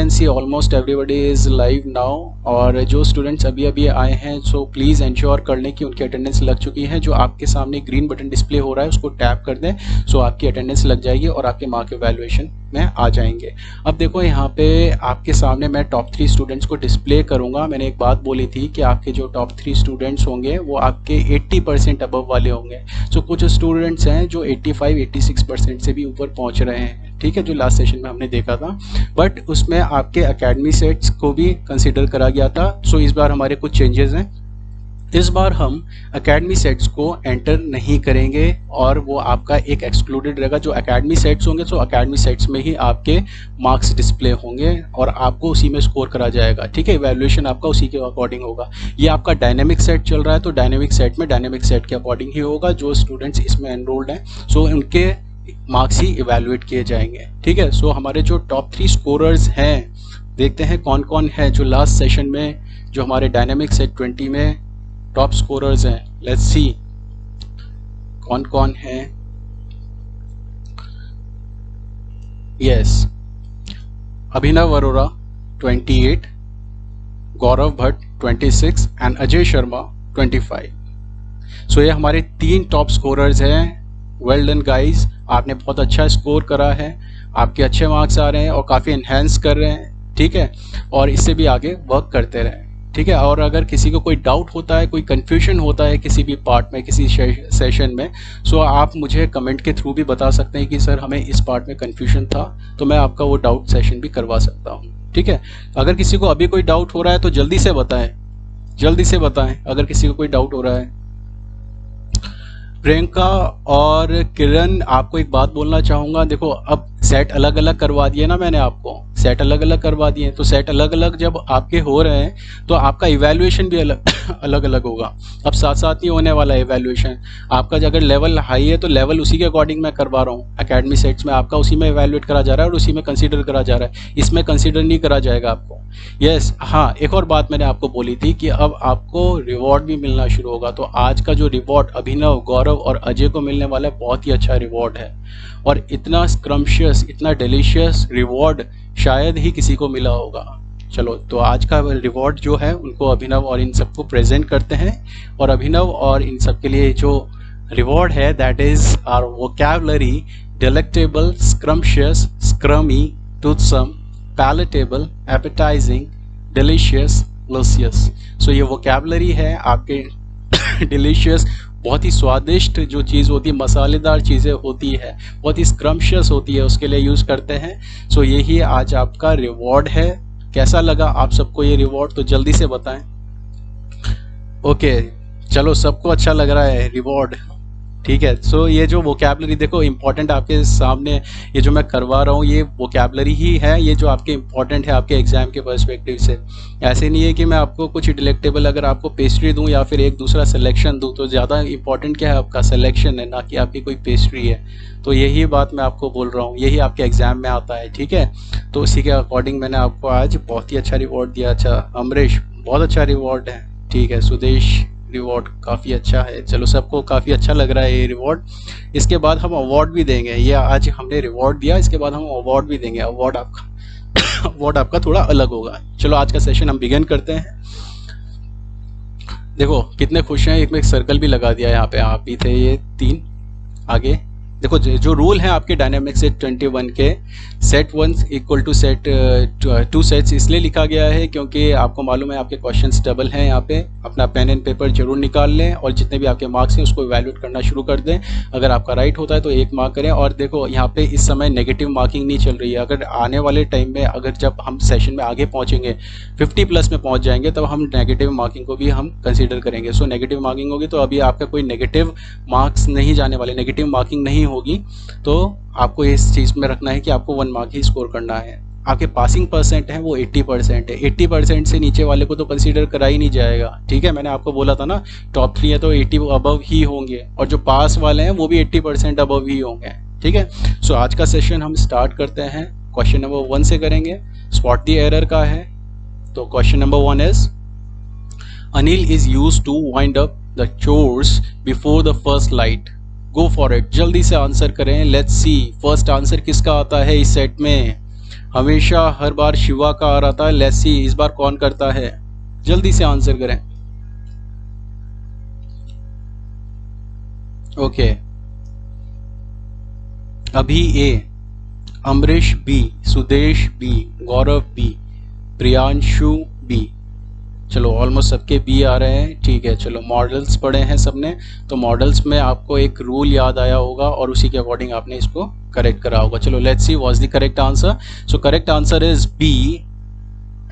Can see almost everybody is live now, और जो students अभी अभी आए हैं सो प्लीज़ इंश्योर कर लें कि उनकी अटेंडेंस लग चुकी है। जो आपके सामने ग्रीन बटन डिस्प्ले हो रहा है उसको टैप कर दें, सो आपकी अटेंडेंस लग जाएगी और आपके मार्क इवैल्यूएशन में आ जाएंगे। अब देखो यहाँ पे आपके सामने मैं टॉप 3 स्टूडेंट्स को डिस्प्ले करूँगा। मैंने एक बात बोली थी कि आपके जो टॉप 3 स्टूडेंट्स होंगे वो आपके 80% अबव वाले होंगे। सो कुछ स्टूडेंट्स हैं जो 85-86% से भी ऊपर पहुँच रहे हैं, ठीक है, जो लास्ट सेशन में हमने देखा था। बट उसमें आपके एकेडमी सेट्स को भी कंसीडर करा गया था। सो इस बार हमारे कुछ चेंजेस हैं। इस बार हम एकेडमी सेट्स को एंटर नहीं करेंगे और वो आपका एक एक्सक्लूडेड रहेगा। जो एकेडमी सेट्स होंगे तो एकेडमी सेट्स में ही आपके मार्क्स डिस्प्ले होंगे और आपको उसी में स्कोर करा जाएगा, ठीक है। इवैल्यूएशन आपका उसी के अकॉर्डिंग होगा। ये आपका डायनेमिक सेट चल रहा है तो डायनेमिक सेट में डायनेमिक सेट के अकॉर्डिंग ही होगा। जो स्टूडेंट्स इसमें एनरोल्ड हैं सो उनके मार्क्स ही इवैल्यूएट किए जाएंगे, ठीक है। सो हमारे जो टॉप 3 स्कोरर्स हैं, देखते हैं कौन कौन है जो लास्ट सेशन में जो हमारे डायनेमिक सेट 20 में टॉप स्कोरर्स हैं। लेट्स सी कौन कौन है। Yes, Abhinav Arora 28, Gaurav Bhatt 26 and Ajay Sharma 25। सो ये हमारे 3 टॉप स्कोरर्स हैं। वेल डन गाइज, आपने बहुत अच्छा स्कोर करा है, आपके अच्छे मार्क्स आ रहे हैं और काफ़ी इन्हेंस कर रहे हैं, ठीक है। और इससे भी आगे वर्क करते रहें, ठीक है। और अगर किसी को कोई डाउट होता है, कोई कन्फ्यूजन होता है किसी भी पार्ट में, किसी सेशन में, सो आप मुझे कमेंट के थ्रू भी बता सकते हैं कि सर हमें इस पार्ट में कन्फ्यूजन था, तो मैं आपका वो डाउट सेशन भी करवा सकता हूँ, ठीक है। अगर किसी को अभी कोई डाउट हो रहा है तो जल्दी से बताएं, जल्दी से बताएं अगर किसी को कोई डाउट हो रहा है। प्रियंका और किरण, आपको एक बात बोलना चाहूँगा। देखो अब सेट अलग अलग करवा दिए ना मैंने आपको, सेट अलग अलग करवा दिए, तो सेट अलग अलग जब आपके हो रहे हैं तो आपका इवैल्यूएशन भी अलग अलग अलग होगा। अब साथ साथ नहीं होने वाला है इवैल्यूएशन। आपका अगर लेवल हाई है तो लेवल उसी के अकॉर्डिंग मैं करवा रहा हूँ। एकेडमी सेट्स में आपका उसी में इवैल्यूएट करा जा रहा है और उसी में कंसीडर करा जा रहा है, इसमें कंसीडर नहीं करा जाएगा आपको। यस, हाँ, एक और बात मैंने आपको बोली थी कि अब आपको रिवॉर्ड भी मिलना शुरू होगा। तो आज का जो रिवॉर्ड अभिनव, गौरव और अजय को मिलने वाला है बहुत ही अच्छा रिवॉर्ड है और इतना स्क्रम्शियस, इतना डिलीशियस रिवॉर्ड शायद ही किसी को मिला होगा। चलो तो आज का रिवॉर्ड जो है उनको अभिनव और इन सबको प्रेजेंट करते हैं। और अभिनव और इन सब के लिए जो रिवॉर्ड है that is our vocabulary delectable, scrumptious, scrummy, toothsome, palatable, appetising, delicious, luscious. So ये वोकैबुलरी है आपके डिलीशियस, बहुत ही स्वादिष्ट जो चीज़ होती है, मसालेदार चीज़ें होती है, बहुत ही स्क्रम्शियस होती है, उसके लिए यूज़ करते हैं। सो यही आज आपका रिवॉर्ड है। कैसा लगा आप सबको ये रिवॉर्ड, तो जल्दी से बताएं। ओके, चलो सबको अच्छा लग रहा है रिवॉर्ड, ठीक है। सो ये जो वोकैबुलरी देखो इंपॉर्टेंट आपके सामने ये जो मैं करवा रहा हूँ ये वोकैबुलरी ही है, ये जो आपके इंपॉर्टेंट है आपके एग्जाम के पर्सपेक्टिव से। ऐसे नहीं है कि मैं आपको कुछ डिलेक्टेबल अगर आपको पेस्ट्री दूं या फिर एक दूसरा सिलेक्शन दूं, तो ज़्यादा इंपॉर्टेंट क्या है आपका सिलेक्शन है, ना कि आपकी कोई पेस्ट्री है। तो यही बात मैं आपको बोल रहा हूँ, यही आपके एग्जाम में आता है, ठीक है। तो उसी के अकॉर्डिंग मैंने आपको आज बहुत ही अच्छा रिवॉर्ड दिया। अच्छा अमरीश, बहुत अच्छा रिवॉर्ड है, ठीक है। सुदेश, रिवॉर्ड काफ़ी अच्छा है। चलो सबको काफ़ी अच्छा लग रहा है ये रिवॉर्ड। इसके बाद हम अवार्ड भी देंगे। ये आज हमने रिवॉर्ड दिया, इसके बाद हम अवार्ड भी देंगे। अवार्ड आपका अवार्ड आपका थोड़ा अलग होगा। चलो आज का सेशन हम बिगिन करते हैं। देखो कितने खुश हैं, एक सर्कल भी लगा दिया यहाँ पे, आप भी थे ये 3 आगे। देखो जो रूल है आपके डायनेमिक सेट 21 के, set 1 equal to set 2 sets इसलिए लिखा गया है क्योंकि आपको मालूम है आपके क्वेश्चंस डबल हैं। यहाँ पे अपना पेन एंड पेपर जरूर निकाल लें और जितने भी आपके मार्क्स हैं उसको इवैल्यूएट करना शुरू कर दें। अगर आपका राइट होता है तो 1 मार्क करें। और देखो यहाँ पे इस समय नेगेटिव मार्किंग नहीं चल रही है। अगर आने वाले टाइम में अगर जब हम सेशन में आगे पहुँचेंगे 50+ में पहुँच जाएंगे तब हम नेगेटिव मार्किंग को भी हम कंसिडर करेंगे। सो नेगेटिव मार्किंग होगी तो अभी आपका कोई नेगेटिव मार्क्स नहीं जाने वाले, नेगेटिव मार्किंग नहीं होगी। तो आपको इस चीज़ में रखना है कि आपको 1 मार्क ही स्कोर करना है। आपके पासिंग परसेंट है वो 80% है। 80% से नीचे वाले को तो कंसीडर करा ही नहीं जाएगा, ठीक है। मैंने आपको बोला था ना टॉप 3 है तो 80 अबव ही होंगे और जो पास वाले हैं वो भी 80% अबव ही होंगे, ठीक है। सो आज का सेशन हम स्टार्ट करते हैं। क्वेश्चन नंबर 1 से करेंगे, स्पॉट द एरर का है। तो question number 1 is Anil is used to wind up the chores before the first light. Go for it, जल्दी से आंसर करें। लेट्स सी फर्स्ट आंसर किसका आता है इस सेट में। हमेशा हर बार शिवा का आ रहा था, लेट्स सी इस बार कौन करता है, जल्दी से आंसर करें। ओके, अभी ए, Amrish B, Sudesh B, Gaurav B, Priyanshu B. चलो ऑलमोस्ट सबके बी आ रहे हैं, ठीक है। चलो मॉडल्स पढ़े हैं सबने, तो मॉडल्स में आपको एक रूल याद आया होगा और उसी के अकॉर्डिंग आपने इसको करेक्ट करा होगा। चलो let's see what's the correct answer. So correct answer is B.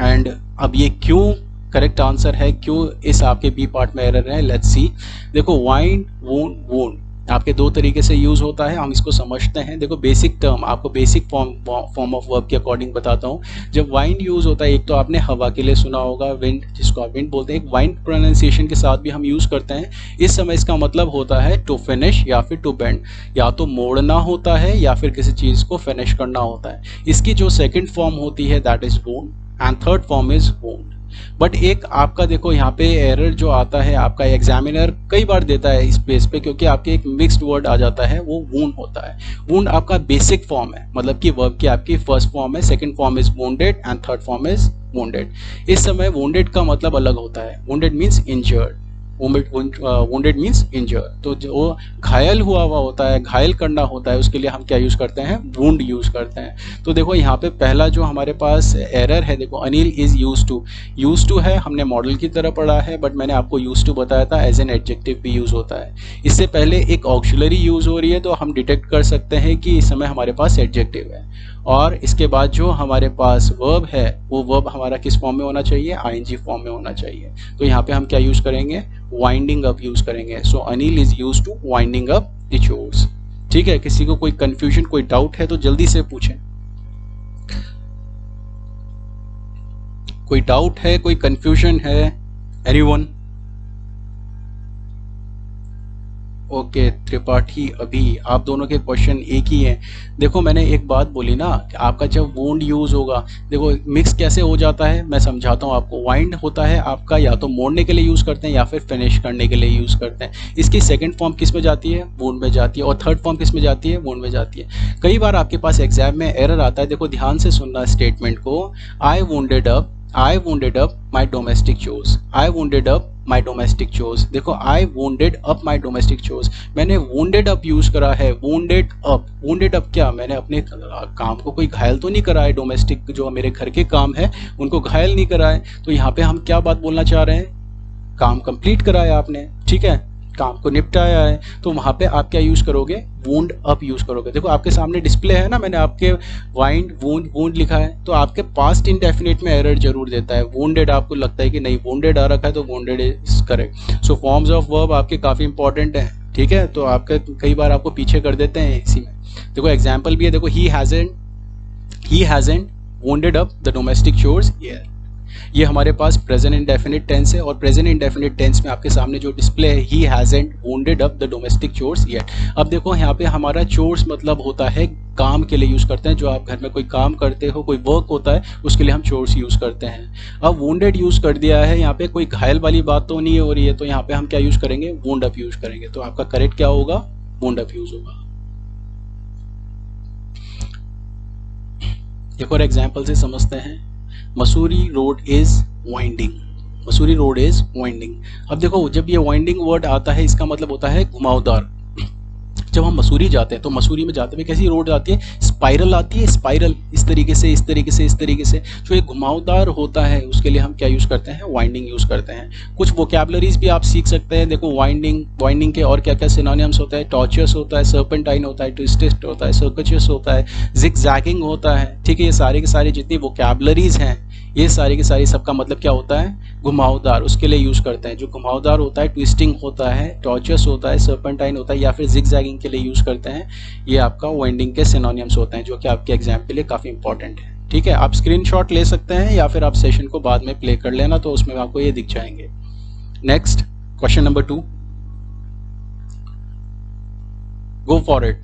And अब ये क्यों करेक्ट आंसर है, क्यों इस आपके बी पार्ट में एरर है, लेट्स सी। देखो वाइंड, वूंड, वूंड आपके दो तरीके से यूज होता है, हम इसको समझते हैं। देखो बेसिक टर्म, आपको बेसिक फॉर्म ऑफ वर्ब के अकॉर्डिंग बताता हूँ। जब वाइंड यूज होता है, एक तो आपने हवा के लिए सुना होगा, विंड, जिसको आप विंड बोलते हैं। एक वाइंड प्रोनाउंसिएशन के साथ भी हम यूज करते हैं। इस समय इसका मतलब होता है टू फिनिश या फिर टू बेंड, या तो मोड़ना होता है या फिर किसी चीज को फिनिश करना होता है। इसकी जो सेकेंड फॉर्म होती है that is wound and third form is wound. But एक आपका देखो यहाँ पे एरर जो आता है, आपका एग्जामिनर कई बार देता है इस प्लेस पे, क्योंकि आपके एक मिक्स्ड वर्ड आ जाता है, वो वूंड होता है। वूंड आपका बेसिक फॉर्म है, मतलब कि वर्ब की आपकी फर्स्ट फॉर्म है, second form is wounded and third form is wounded. इस समय वुंडेड का मतलब अलग होता है। Wounded means injured, wounded means injured. तो जो घायल हुआ होता है, घायल करना होता है, उसके लिए हम क्या यूज करते हैं, वुंड यूज करते हैं। तो देखो यहाँ पे पहला जो हमारे पास एरर है, देखो अनिल इज यूज टू है, हमने मॉडल की तरह पढ़ा है, बट मैंने आपको यूज टू बताया था एज एन एडजेक्टिव भी यूज होता है। इससे पहले एक ऑक्सिलरी यूज हो रही है, तो हम डिटेक्ट कर सकते हैं कि इस समय हमारे पास एडजेक्टिव है। और इसके बाद जो हमारे पास वर्ब है, वो वर्ब हमारा किस फॉर्म में होना चाहिए, आईएनजी फॉर्म में होना चाहिए। तो यहाँ पे हम क्या यूज करेंगे, वाइंडिंग अप यूज करेंगे। So Anil is use to winding up the chores. ठीक है, किसी को कोई कंफ्यूजन, कोई डाउट है तो जल्दी से पूछें। कोई डाउट है, कोई कंफ्यूजन है, एनीवन? ओके त्रिपाठी, अभी आप दोनों के क्वेश्चन एक ही हैं। देखो मैंने एक बात बोली ना कि आपका जब वुंड यूज होगा, देखो मिक्स कैसे हो जाता है, मैं समझाता हूँ आपको। वाइंड होता है आपका या तो मोड़ने के लिए यूज करते हैं या फिर फिनिश करने के लिए यूज करते हैं। इसकी सेकंड फॉर्म किस में जाती है, वुंड में जाती है, और थर्ड फॉर्म किस में जाती है, वुंड में जाती है। कई बार आपके पास एग्जाम में एरर आता है, देखो ध्यान से सुनना स्टेटमेंट को। आई wounded up my domestic chores, I wounded up my domestic chores। देखो I wounded up my domestic chores, मैंने wounded up यूज करा है। wounded up क्या, मैंने अपने काम को कोई घायल तो नहीं करा है, डोमेस्टिक जो मेरे घर के काम है उनको घायल नहीं करा है। तो यहाँ पे हम क्या बात बोलना चाह रहे हैं, काम कंप्लीट कराया आपने, ठीक है, काम को निपटाया है। तो वहां पे आप क्या यूज करोगे, वुंड अप यूज करोगे। देखो आपके सामने डिस्प्ले है ना, मैंने आपके वाइंड, वुंड लिखा है, तो आपके पास्ट इंडेफिनिट में एरर जरूर देता है। वुंडेड आपको लगता है कि नहीं वुंडेड आ रखा है, तो wounded is correct. So forms of verb आपके काफी इंपॉर्टेंट है, ठीक है। तो आपके कई बार आपको पीछे कर देते हैं इसी में। देखो एग्जाम्पल भी है, देखो he hasn't wounded up the domestic chores here. ये हमारे पास प्रेजेंट इंडेफिनिट टेंस है, और प्रेजेंट इंडेफिनिट टेंस में आपके सामने जो डिस्प्ले है, he hasn't wounded up the domestic chores yet. अब देखो यहाँ पे हमारा चोर्स मतलब होता है काम के लिए यूज करते हैं, जो आप घर में कोई काम करते हो, कोई वर्क होता है, उसके लिए हम चोर्स यूज करते हैं। अब वुंडेड यूज कर दिया है, यहाँ पे कोई घायल वाली बात तो नहीं हो रही है, तो यहाँ पे हम क्या यूज करेंगे, वुंड अप यूज करेंगे। तो आपका करेक्ट क्या होगा, वुंड अप यूज होगा। एक और एग्जाम्पल से समझते हैं। Mussoorie road is winding, Mussoorie road is winding. अब देखो जब ये वाइंडिंग वर्ड आता है, इसका मतलब होता है घुमावदार। जब हम मसूरी जाते हैं तो मसूरी में जाते हुए कैसी रोड आती है, स्पाइरल आती है, स्पाइरल इस तरीके से, इस तरीके से, इस तरीके से। जो एक घुमावदार होता है उसके लिए हम क्या यूज करते हैं, वाइंडिंग यूज करते हैं। कुछ वोकैबुलरीज भी आप सीख सकते हैं। देखो वाइंडिंग के और क्या क्या सिनोनिम्स होता है, टॉर्चस होता है, सर्पेंटाइन होता है, ट्विस्टेड होता है, सर्कचस होता है, जिगजैगिंग होता है, ठीक है। ये सारे के सारे जितनी वोकैबुलरीज हैं, ये सारी की सारी सबका मतलब क्या होता है, घुमावदार, उसके लिए यूज करते हैं। जो घुमावदार होता है, ट्विस्टिंग होता है, टॉर्चस होता है, सर्पेंटाइन होता है, या फिर जिगजैगिंग के लिए यूज करते हैं। ये आपका वाइंडिंग के सिनोनिम्स होते हैं, जो कि आपके एग्जाम के लिए काफी इंपॉर्टेंट है, ठीक है। आप स्क्रीनशॉट ले सकते हैं या फिर आप सेशन को बाद में प्ले कर लेना, तो उसमें आपको ये दिख जाएंगे। Next question number 2, go for it,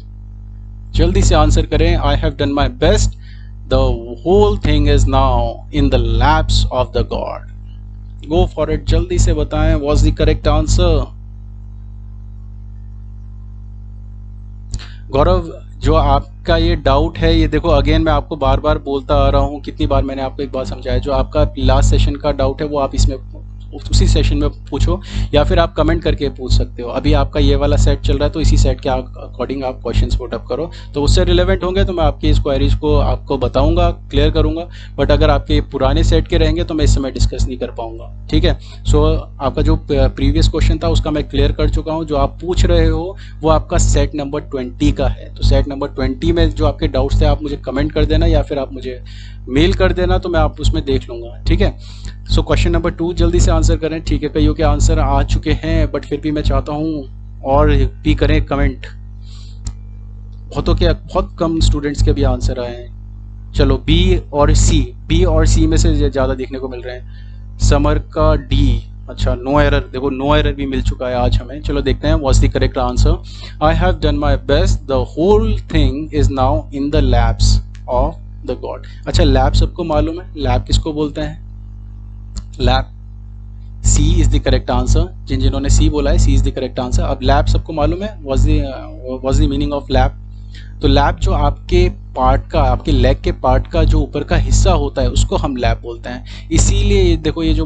जल्दी से आंसर करें। आई have done my best, the whole thing is now in the laps of the god. Go for it, जल्दी से बताएं what's the correct answer। गौरव जो आपका ये डाउट है, ये देखो अगेन मैं आपको बार बार बोलता आ रहा हूँ, कितनी बार मैंने आपको एक बात समझाया, जो आपका लास्ट सेशन का डाउट है वो आप इसमें उसी सेशन में पूछो, या फिर आप कमेंट करके पूछ सकते हो। अभी आपका ये वाला सेट चल रहा है तो इसी सेट के अकॉर्डिंग आप क्वेश्चंस पुट अप करो, तो उससे रिलेवेंट होंगे तो मैं आपकी इस क्वेरीज को आपको बताऊंगा, क्लियर करूंगा। बट अगर आपके पुराने सेट के रहेंगे तो मैं इस समय डिस्कस नहीं कर पाऊंगा, ठीक है। सो आपका जो प्रीवियस क्वेश्चन था उसका मैं क्लियर कर चुका हूँ। जो आप पूछ रहे हो वो आपका सेट नंबर 20 का है, तो सेट नंबर 20 में जो आपके डाउट्स थे आप मुझे कमेंट कर देना या फिर आप मुझे मेल कर देना, तो मैं आप उसमें देख लूंगा, ठीक है। सो क्वेश्चन नंबर 2 जल्दी से आंसर करें, ठीक है। कईयों के आंसर आ चुके हैं बट फिर भी मैं चाहता हूँ और भी करें कमेंट। बहुत कम स्टूडेंट्स के भी आंसर आए हैं। चलो बी और सी में से ज़्यादा देखने को मिल रहे हैं। समर का डी, अच्छा नो एरर, देखो नो एरर भी मिल चुका है आज हमें। चलो देखते हैं what's the correct answer. I have done my best, the whole thing is now in the laps of the god. अच्छा लैब सबको मालूम है, लैब किसको बोलते हैं? Lap, C is the correct answer. जिन्होंने सी बोला है C is the correct answer. अब लैब सबको मालूम है, what's the meaning of lab? तो लैब जो आपके पार्ट का, आपके लेग के पार्ट का जो ऊपर का हिस्सा होता है उसको हम लैब बोलते हैं। इसीलिए देखो ये जो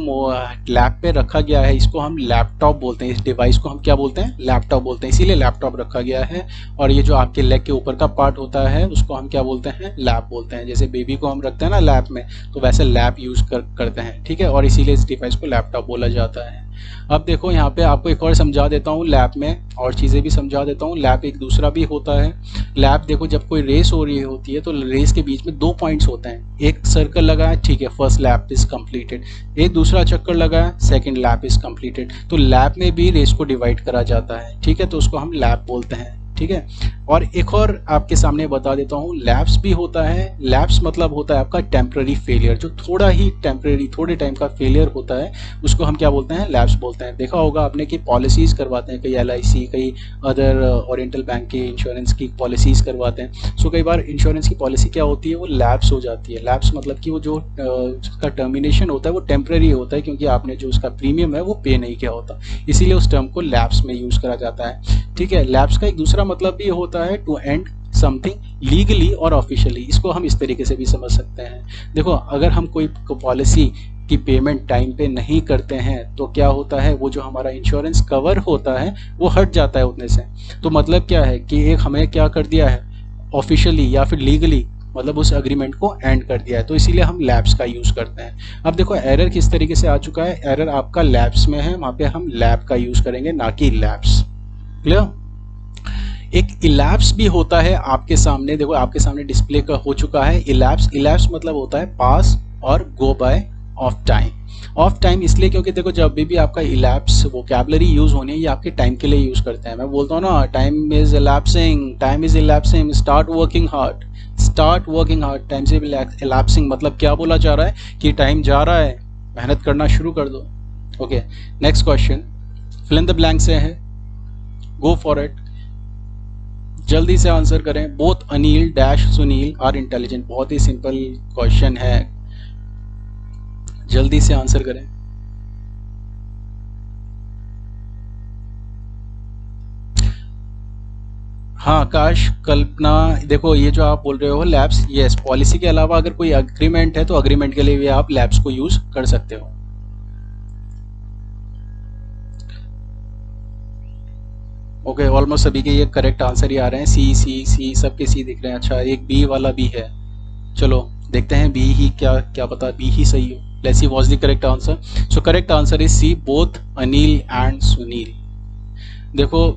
लैब पे रखा गया है इसको हम लैपटॉप बोलते हैं, इस डिवाइस को हम क्या बोलते हैं? लैपटॉप बोलते हैं, इसीलिए लैपटॉप रखा गया है। और ये जो आपके लेग के ऊपर का पार्ट होता है उसको हम क्या बोलते हैं? लैब बोलते हैं। जैसे बेबी को हम रखते हैं ना लैब में, तो वैसे लैब यूज करते हैं, ठीक है। और इसीलिए इस डिवाइस को लैपटॉप बोला जाता है। अब देखो यहाँ पे आपको एक और समझा देता हूँ, लैब में और चीज़ें भी समझा देता हूँ। लैब एक दूसरा भी होता है। लैब देखो जब कोई रेस हो रही होती है तो रेस के बीच में 2 पॉइंट्स होते हैं, एक सर्कल लगा है, ठीक है, फर्स्ट लैप इज कंप्लीटेड, एक दूसरा चक्कर लगा है, सेकंड लैप इज कंप्लीटेड। तो लैब में भी रेस को डिवाइड करा जाता है, ठीक है, तो उसको हम लैब बोलते हैं, ठीक है। और एक और आपके सामने बता देता हूँ, लैप्स भी होता है। लैप्स मतलब होता है आपका टेम्पररी फेलियर, जो थोड़ा ही टेम्पररी, थोड़े टाइम का फेलियर होता है उसको हम क्या बोलते हैं? लैप्स बोलते हैं। देखा होगा आपने कि पॉलिसीज करवाते हैं, कई LIC, कई अदर ओरिएंटल बैंक की इंश्योरेंस की पॉलिसीज करवाते हैं। सो कई बार इंश्योरेंस की पॉलिसी क्या होती है? वो लैप्स हो जाती है। लैप्स मतलब कि वो जो उसका टर्मिनेशन होता है वो टेम्पररी होता है, क्योंकि आपने जो उसका प्रीमियम है वो पे नहीं किया होता, इसीलिए उस टर्म को लैप्स में यूज करा जाता है, ठीक है। लैप्स का एक दूसरा मतलब भी होता है टू एंड समथिंग लीगली और ऑफिशियली। इसको हम इस तरीके से भी समझ सकते हैं। देखो अगर हम कोई पॉलिसी की पेमेंट टाइम पे नहीं करते हैं तो क्या होता है? वो जो हमारा इंश्योरेंस कवर होता है वो हट जाता है उतने से। तो मतलब क्या है कि एक हमें क्या कर दिया है? ऑफिशियली या फिर लीगली, मतलब उस एग्रीमेंट को एंड कर दिया है, तो इसीलिए हम लैब्स का यूज करते हैं। अब देखो एरर किस तरीके से आ चुका है, एरर आपका लैब्स में है, वहां पे हम लैब का यूज करेंगे ना कि लैब्स। क्लियर? एक इलैप्स भी होता है आपके सामने, देखो आपके सामने डिस्प्ले का हो चुका है इलैप्स। इलैप्स मतलब होता है पास और go by of time. Of time इसलिए क्योंकि देखो जब भी आपका इलैप्स वोकैबुलरी यूज होनी है ये आपके टाइम के लिए यूज करते हैं। मैं बोलता हूँ ना time is elapsing, time is elapsing, start working hard, start working hard. Time से इलैप्सिंग मतलब क्या बोला जा रहा है कि टाइम जा रहा है, मेहनत करना शुरू कर दो। Okay, next question fill in the blank से है, गो फॉर इट, जल्दी से आंसर करें। Both Anil dash Sunil are intelligent, बहुत ही सिंपल क्वेश्चन है, जल्दी से आंसर करें। हाँ आकाश, कल्पना, देखो ये जो आप बोल रहे हो लैब्स, यस, पॉलिसी के अलावा अगर कोई अग्रीमेंट है तो अग्रीमेंट के लिए भी आप लैब्स को यूज कर सकते हो। ओके, ऑलमोस्ट सभी के ये करेक्ट आंसर ही आ रहे हैं। सी सी सी, सबके सी दिख रहे हैं। अच्छा एक बी वाला भी है, चलो देखते हैं बी ही, क्या क्या पता बी ही सही हो। Let's see what's the correct answer. So correct answer is C, both Anil and Sunil. देखो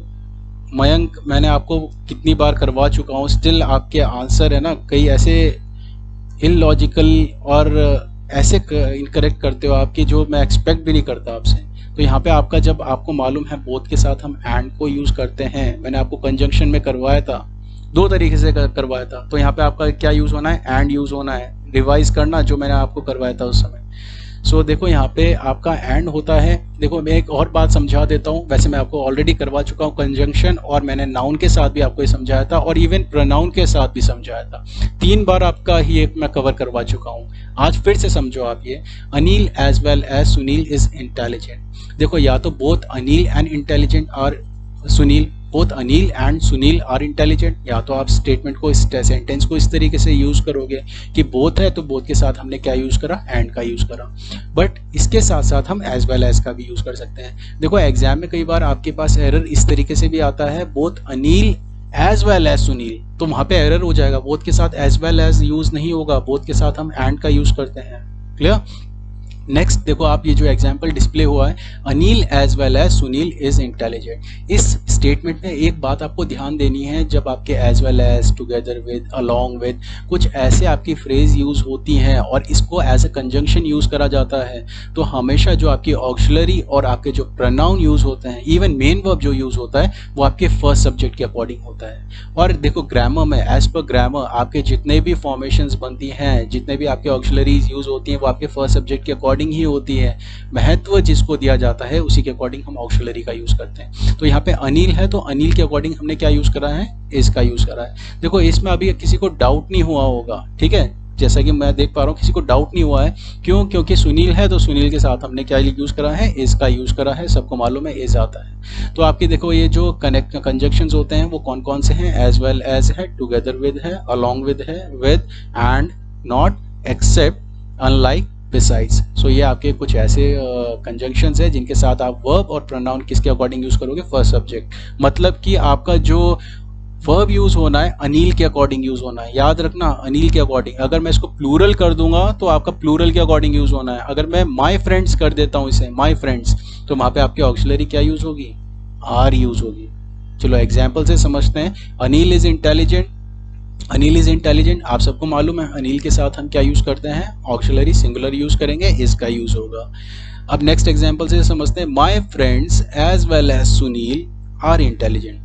मयंक, मैंने आपको कितनी बार करवा चुका हूँ, स्टिल आपके आंसर है ना कई ऐसे इलॉजिकल और ऐसे इनकरेक्ट करते हो आपकी, जो मैं एक्सपेक्ट भी नहीं करता आपसे। तो यहाँ पे आपका, जब आपको मालूम है बोथ के साथ हम एंड को यूज करते हैं, मैंने आपको कंजंक्शन में करवाया था, 2 तरीके से करवाया था, तो यहाँ पे आपका क्या यूज होना है? एंड यूज होना है, रिवाइज करना जो मैंने आपको करवाया था उस समय। सो देखो यहाँ पे आपका एंड होता है। देखो मैं एक और बात समझा देता हूँ, वैसे मैं आपको ऑलरेडी करवा चुका हूँ कंजंक्शन, और मैंने नाउन के साथ भी आपको ये समझाया था और इवन प्रोनाउन के साथ भी समझाया था। 3 बार आपका ही एक मैं कवर करवा चुका हूँ, आज फिर से समझो आप ये। Anil as well as Sunil is intelligent. देखो या तो बोथ अनिल एंड इंटेलिजेंट और Sunil, both Anil and Sunil are intelligent, या तो आप स्टेटमेंट को इस सेंटेंस को इस तरीके से यूज करोगे कि बोथ है तो बोथ के साथ हमने क्या यूज करा, एंड का यूज करा, बट इसके साथ साथ हम एज वेल एज का भी यूज कर सकते हैं। देखो एग्जाम में कई बार आपके पास एरर इस तरीके से भी आता है, both Anil as well as Sunil, तो वहां पे एरर हो जाएगा, बोथ के साथ एज वेल एज यूज नहीं होगा, बोथ के साथ हम एंड का यूज करते हैं। क्लियर? नेक्स्ट देखो आप ये जो एग्जाम्पल डिस्प्ले हुआ है, Anil as well as Sunil is intelligent, इस स्टेटमेंट में एक बात आपको ध्यान देनी है, जब आपके as well as, together with, along with कुछ ऐसे आपकी फ्रेज यूज होती हैं और इसको एज अ कंजंक्शन यूज करा जाता है, तो हमेशा जो आपकी ऑक्सिलरी और आपके जो प्रोनाउन यूज होते हैं, इवन मेन वर्ब जो यूज होता है वो आपके फर्स्ट सब्जेक्ट के अकॉर्डिंग होता है। और देखो ग्रामर में एज पर ग्रामर आपके जितने भी फॉर्मेशंस बनती हैं, जितने भी आपके ऑक्सिलरीज यूज होती हैं वो आपके फर्स्ट सब्जेक्ट के अकॉर्डिंग ही होती है, महत्व जिसको दिया जाता है उसी के अकॉर्डिंग हम ऑक्सिलरी का यूज करते हैं। तो यहाँ पे अनिल है तो अनिल के अकॉर्डिंग हमने क्या यूज करा है, इज का यूज करा है। देखो इसमें अभी किसी को डाउट नहीं हुआ होगा, ठीक है, जैसा कि मैं देख पा रहा हूँ किसी को डाउट नहीं हुआ है, क्यों? क्योंकि सुनील है तो सुनील के साथ हमने क्या यूज करा है, इज का यूज करा है, सबको मालूम है इज आता है। तो आपके देखो ये जो कनेक्ट कंजक्शंस होते हैं वो कौन कौन से हैं, एज वेल एज है, टुगेदर विद है, अलोंग विद है, with, and, not, except, unlike, besides. So ये आपके कुछ ऐसे कंजंक्शंस है जिनके साथ आप वर्ब और प्रोनाउन किसके अकॉर्डिंग यूज करोगे, फर्स्ट सब्जेक्ट, मतलब कि आपका जो वर्ब यूज होना है अनिल के अकॉर्डिंग यूज होना है, याद रखना अनिल के अकॉर्डिंग। अगर मैं इसको प्लूरल कर दूंगा तो आपका प्लूरल के अकॉर्डिंग यूज होना है, अगर मैं माय फ्रेंड्स कर देता हूं इसे माय फ्रेंड्स, तो वहां पे आपकी ऑक्सिलरी क्या यूज होगी, आर यूज होगी। चलो एग्जाम्पल से समझते हैं। Anil is intelligent, Anil is intelligent आप सबको मालूम है, अनिल के साथ हम क्या यूज करते हैं, ऑक्सिलरी सिंगुलर यूज करेंगे, इज का यूज होगा। अब नेक्स्ट एग्जांपल से समझते हैं, my friends as well as Sunil are intelligent.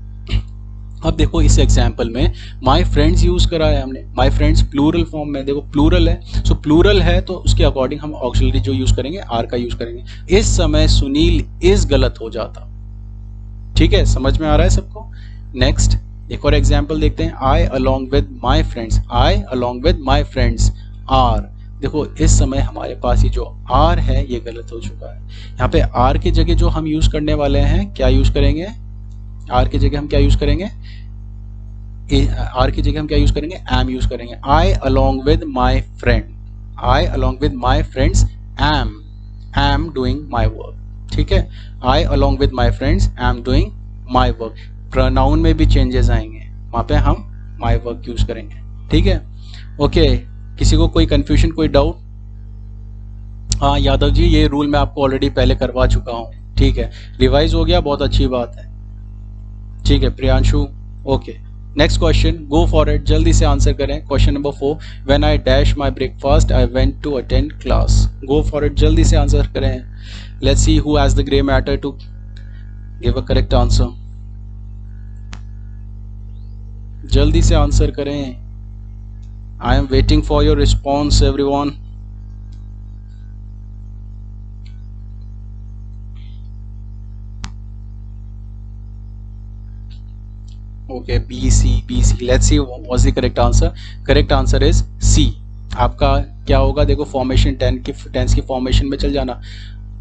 अब देखो इस एग्जांपल में माय फ्रेंड्स यूज करा है हमने, माय फ्रेंड्स प्लूरल फॉर्म में, देखो प्लूरल है, सो प्लूरल है तो उसके अकॉर्डिंग हम ऑक्सिलरी जो यूज करेंगे आर का यूज करेंगे। इस समय सुनील इज गलत हो जाता, ठीक है, समझ में आ रहा है सबको। नेक्स्ट एक और एग्जाम्पल देखते हैं, I along with my friends, I along with my friends are, देखो इस समय हमारे पास ये जो आर है ये गलत हो चुका है। यहाँ पे आर की जगह जो हम यूज करने वाले हैं क्या यूज करेंगे, आर की जगह हम क्या यूज करेंगे, आर की जगह हम क्या यूज करेंगे, एम यूज करेंगे। I along with my friend, I along with my friends am doing my work, ठीक है, I along with my friends am doing my work. Pronoun में भी चेंजेस आएंगे, वहां पे हम माई वर्क यूज करेंगे, ठीक है। ओके, किसी को कोई कंफ्यूजन, कोई डाउट? हाँ यादव जी, ये रूल मैं आपको ऑलरेडी पहले करवा चुका हूँ, ठीक है, रिवाइज हो गया, बहुत अच्छी बात है, ठीक है Priyanshu. Okay, next question, go for it, जल्दी से आंसर करें। Question number 4, when I dash my breakfast I went to attend class. Go for it, जल्दी से आंसर करें। Let's see who has the grey matter to give a correct answer, जल्दी से answer करें। I am waiting for your response everyone. Okay, B C, let's see what's the correct answer. Correct answer is सी। आपका क्या होगा, देखो formation tense की formation में चल जाना,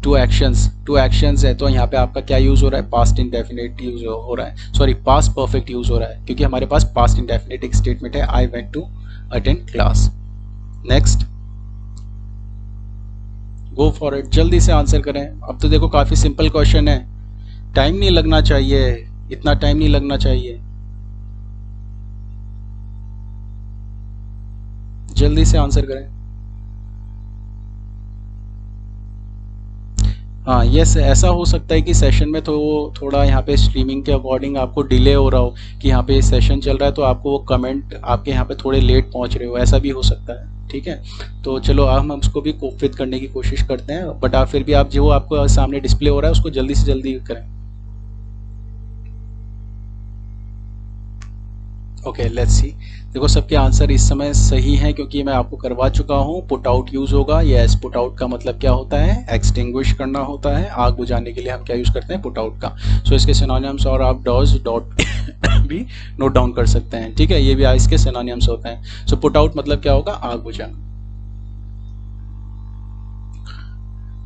टू एक्शंस है, तो यहाँ पे आपका क्या यूज हो रहा है, पास्ट इंडेफिनिट यूज हो रहा है, सॉरी पास्ट परफेक्ट यूज हो रहा है, क्योंकि हमारे पास पास्ट इंडेफिनिट एक स्टेटमेंट है, I went to attend class. Next, go for it, जल्दी से आंसर करें। अब तो देखो काफी सिंपल क्वेश्चन है, टाइम नहीं लगना चाहिए, इतना टाइम नहीं लगना चाहिए, जल्दी से आंसर करें। हाँ यस, ऐसा हो सकता है कि सेशन में तो थोड़ा यहाँ पे स्ट्रीमिंग के अकॉर्डिंग आपको डिले हो रहा हो, कि यहाँ पे सेशन चल रहा है तो आपको वो कमेंट आपके यहाँ पे थोड़े लेट पहुँच रहे हो, ऐसा भी हो सकता है, ठीक है। तो चलो हम उसको भी कोप विद करने की कोशिश करते हैं, बट आप फिर भी आप जो आपको सामने डिस्प्ले हो रहा है उसको जल्दी से जल्दी करें। ओके लेट्स सी, देखो सबके आंसर इस समय सही हैं क्योंकि मैं आपको करवा चुका हूँ। पुट आउट यूज होगा, यस पुट आउट का मतलब क्या होता है, एक्सटिंग्विश करना होता है, आग बुझाने के लिए हम क्या यूज करते हैं, पुट आउट का। सो इसके सिनोनिम्स और आप डॉट भी नोट डाउन कर सकते हैं, ठीक है, ये भी इसके सिनोनिम्स होते हैं। सो पुट आउट मतलब क्या होगा, आग बुझाना।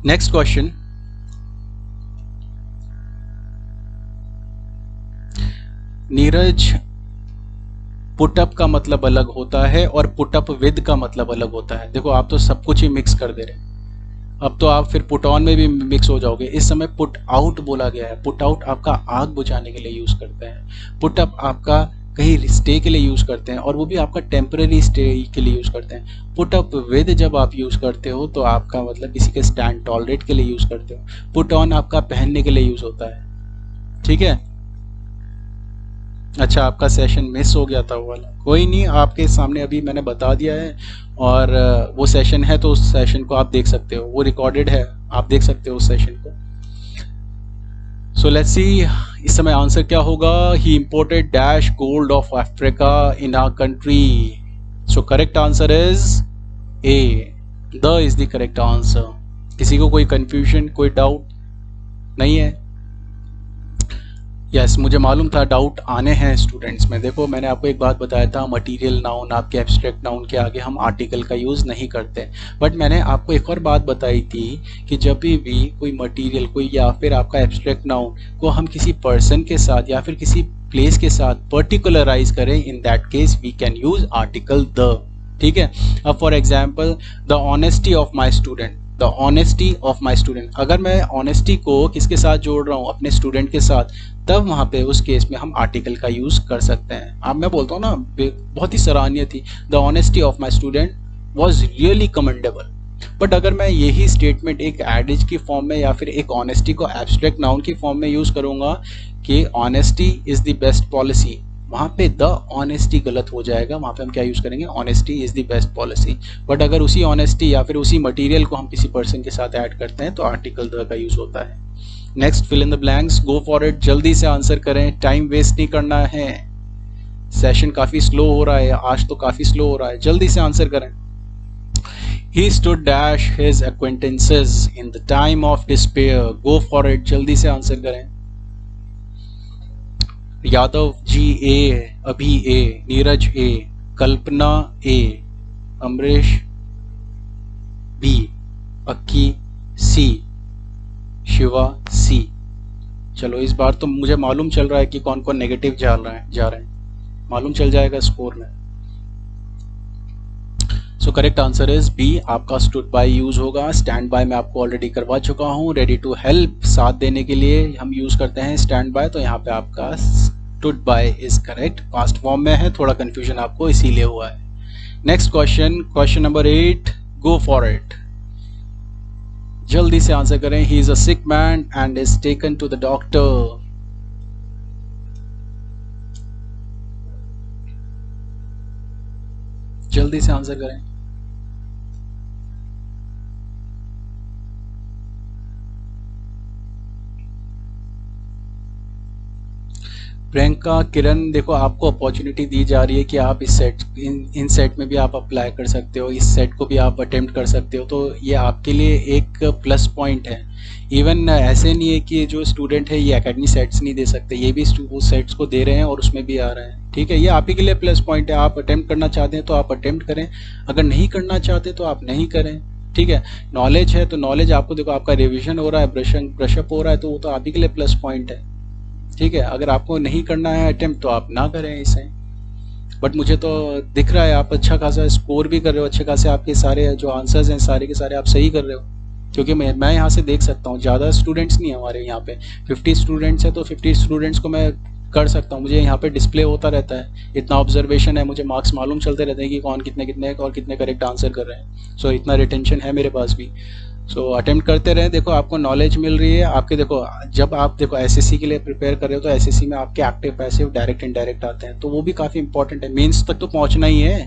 नेक्स्ट क्वेश्चन, नीरज, पुटअप का मतलब अलग होता है और पुटअप विद का मतलब अलग होता है। देखो आप तो सब कुछ ही मिक्स कर दे रहे हैं। अब तो आप फिर पुट ऑन में भी मिक्स हो जाओगे। इस समय पुट आउट बोला गया है। पुट आउट आपका आग बुझाने के लिए यूज करते हैं। पुट अप आपका कहीं स्टे के लिए यूज करते हैं और वो भी आपका टेम्पररी स्टे के लिए यूज करते हैं। पुट अप विद जब आप यूज करते हो तो आपका मतलब किसी के स्टैंड टॉलरेट के लिए यूज करते हो। पुट ऑन आपका पहनने के लिए यूज होता है। ठीक है। अच्छा, आपका सेशन मिस हो गया था वो वाला, कोई नहीं, आपके सामने अभी मैंने बता दिया है। और वो सेशन है तो उस सेशन को आप देख सकते हो, वो रिकॉर्डेड है, आप देख सकते हो उस सेशन को। सो लेट्स सी इस समय आंसर क्या होगा। He imported dash gold of Africa in our country. So correct answer is A, the is the correct answer. किसी को कोई कंफ्यूजन, कोई डाउट नहीं है? यस, मुझे मालूम था डाउट आने हैं स्टूडेंट्स में। देखो मैंने आपको एक बात बताया था, मटेरियल नाउन आपके एब्स्ट्रैक्ट नाउन के आगे हम आर्टिकल का यूज़ नहीं करते। बट मैंने आपको एक और बात बताई थी कि जब भी कोई मटेरियल, कोई या फिर आपका एब्स्ट्रैक्ट नाउन को हम किसी पर्सन के साथ या फिर किसी प्लेस के साथ पर्टिकुलराइज करें, in that case we can use article the. ठीक है। अब for example, the honesty of my student, the honesty of my student, अगर मैं ऑनेस्टी को किसके साथ जोड़ रहा हूँ, अपने स्टूडेंट के साथ, तब वहां पे उस केस में हम आर्टिकल का यूज कर सकते हैं। अब मैं बोलता हूँ ना, बहुत ही सराहनीय थी, the honesty of my student was really commendable. But अगर मैं यही स्टेटमेंट एक एडिज की फॉर्म में या फिर एक ऑनेस्टी को एब्स्ट्रैक्ट नाउन की फॉर्म में यूज करूंगा कि honesty is the best policy, वहां पे द ऑनेस्टी गलत हो जाएगा। वहां पे हम क्या यूज करेंगे, honesty is the best policy. But अगर उसी ऑनेस्टी या फिर उसी मटेरियल को हम किसी पर्सन के साथ ऐड करते हैं तो आर्टिकल द का यूज होता है। Next, fill in the blanks, go for it, जल्दी से आंसर करें, टाइम वेस्ट नहीं करना है। सेशन काफी स्लो हो रहा है, आज तो काफी स्लो हो रहा है, जल्दी से आंसर करें। He stood dash his acquaintances in the time of despair. Go for it, जल्दी से आंसर करें। यादव जी ए, अभी ए, नीरज ए, कल्पना ए, अमरीश बी, अक्की सी, शिवा सी। चलो इस बार तो मुझे मालूम चल रहा है कि कौन कौन नेगेटिव जा रहे हैं, मालूम चल जाएगा स्कोर में। So correct answer is B, आपका स्टूड बाय यूज होगा। स्टैंड बाय मैं आपको ऑलरेडी करवा चुका हूँ। रेडी टू हेल्प, साथ देने के लिए हम यूज करते हैं स्टैंड बाय, तो यहाँ पे आपका stood by is correct, past form में है, थोड़ा कंफ्यूजन आपको इसीलिए हुआ है। Next question, question number 8, go for it, जल्दी से आंसर करें। He is a sick man and is taken to the doctor. जल्दी से आंसर करें। प्रियंका, किरण, देखो आपको अपॉर्चुनिटी दी जा रही है कि आप इस सेट इन सेट में भी आप अप्लाई कर सकते हो, इस सेट को भी आप अटेम्प्ट कर सकते हो, तो ये आपके लिए एक प्लस पॉइंट है। इवन ऐसे नहीं है कि जो स्टूडेंट है ये एकेडमी सेट्स नहीं दे सकते, ये भी उस सेट्स को दे रहे हैं और उसमें भी आ रहे हैं। ठीक है, ये आप ही के लिए प्लस पॉइंट है। आप अटेम्प्ट करना चाहते हैं तो आप अटेम्प्ट करें, अगर नहीं करना चाहते तो आप नहीं करें। ठीक है, नॉलेज है तो नॉलेज आपको, देखो आपका रिविजन हो रहा है, ब्रशअप हो रहा है, तो वो तो आप ही के लिए प्लस पॉइंट है। ठीक है, अगर आपको नहीं करना है अटेम्प्ट तो आप ना करें इसे। बट मुझे तो दिख रहा है आप अच्छा खासा स्कोर भी कर रहे हो, अच्छे खासे आपके सारे जो आंसर्स हैं सारे के सारे आप सही कर रहे हो, क्योंकि मैं यहाँ से देख सकता हूँ ज़्यादा स्टूडेंट्स नहीं है हमारे यहाँ पे, 50 स्टूडेंट्स हैं तो 50 स्टूडेंट्स को मैं कर सकता हूँ। मुझे यहाँ पे डिस्प्ले होता रहता है, इतना ऑब्जर्वेशन है, मुझे मार्क्स मालूम चलते रहते हैं कि कौन कितने कितने और कितने करेक्ट आंसर कर रहे हैं। सो इतना रिटेंशन है मेरे पास भी। सो अटेम्प्ट करते रहें, देखो आपको नॉलेज मिल रही है आपके। देखो जब आप देखो एसएससी के लिए प्रिपेयर कर रहे हो तो एसएससी में आपके एक्टिव पैसिव डायरेक्ट इनडायरेक्ट आते हैं, तो वो भी काफ़ी इंपॉर्टेंट है। मेंस तक तो पहुंचना ही है,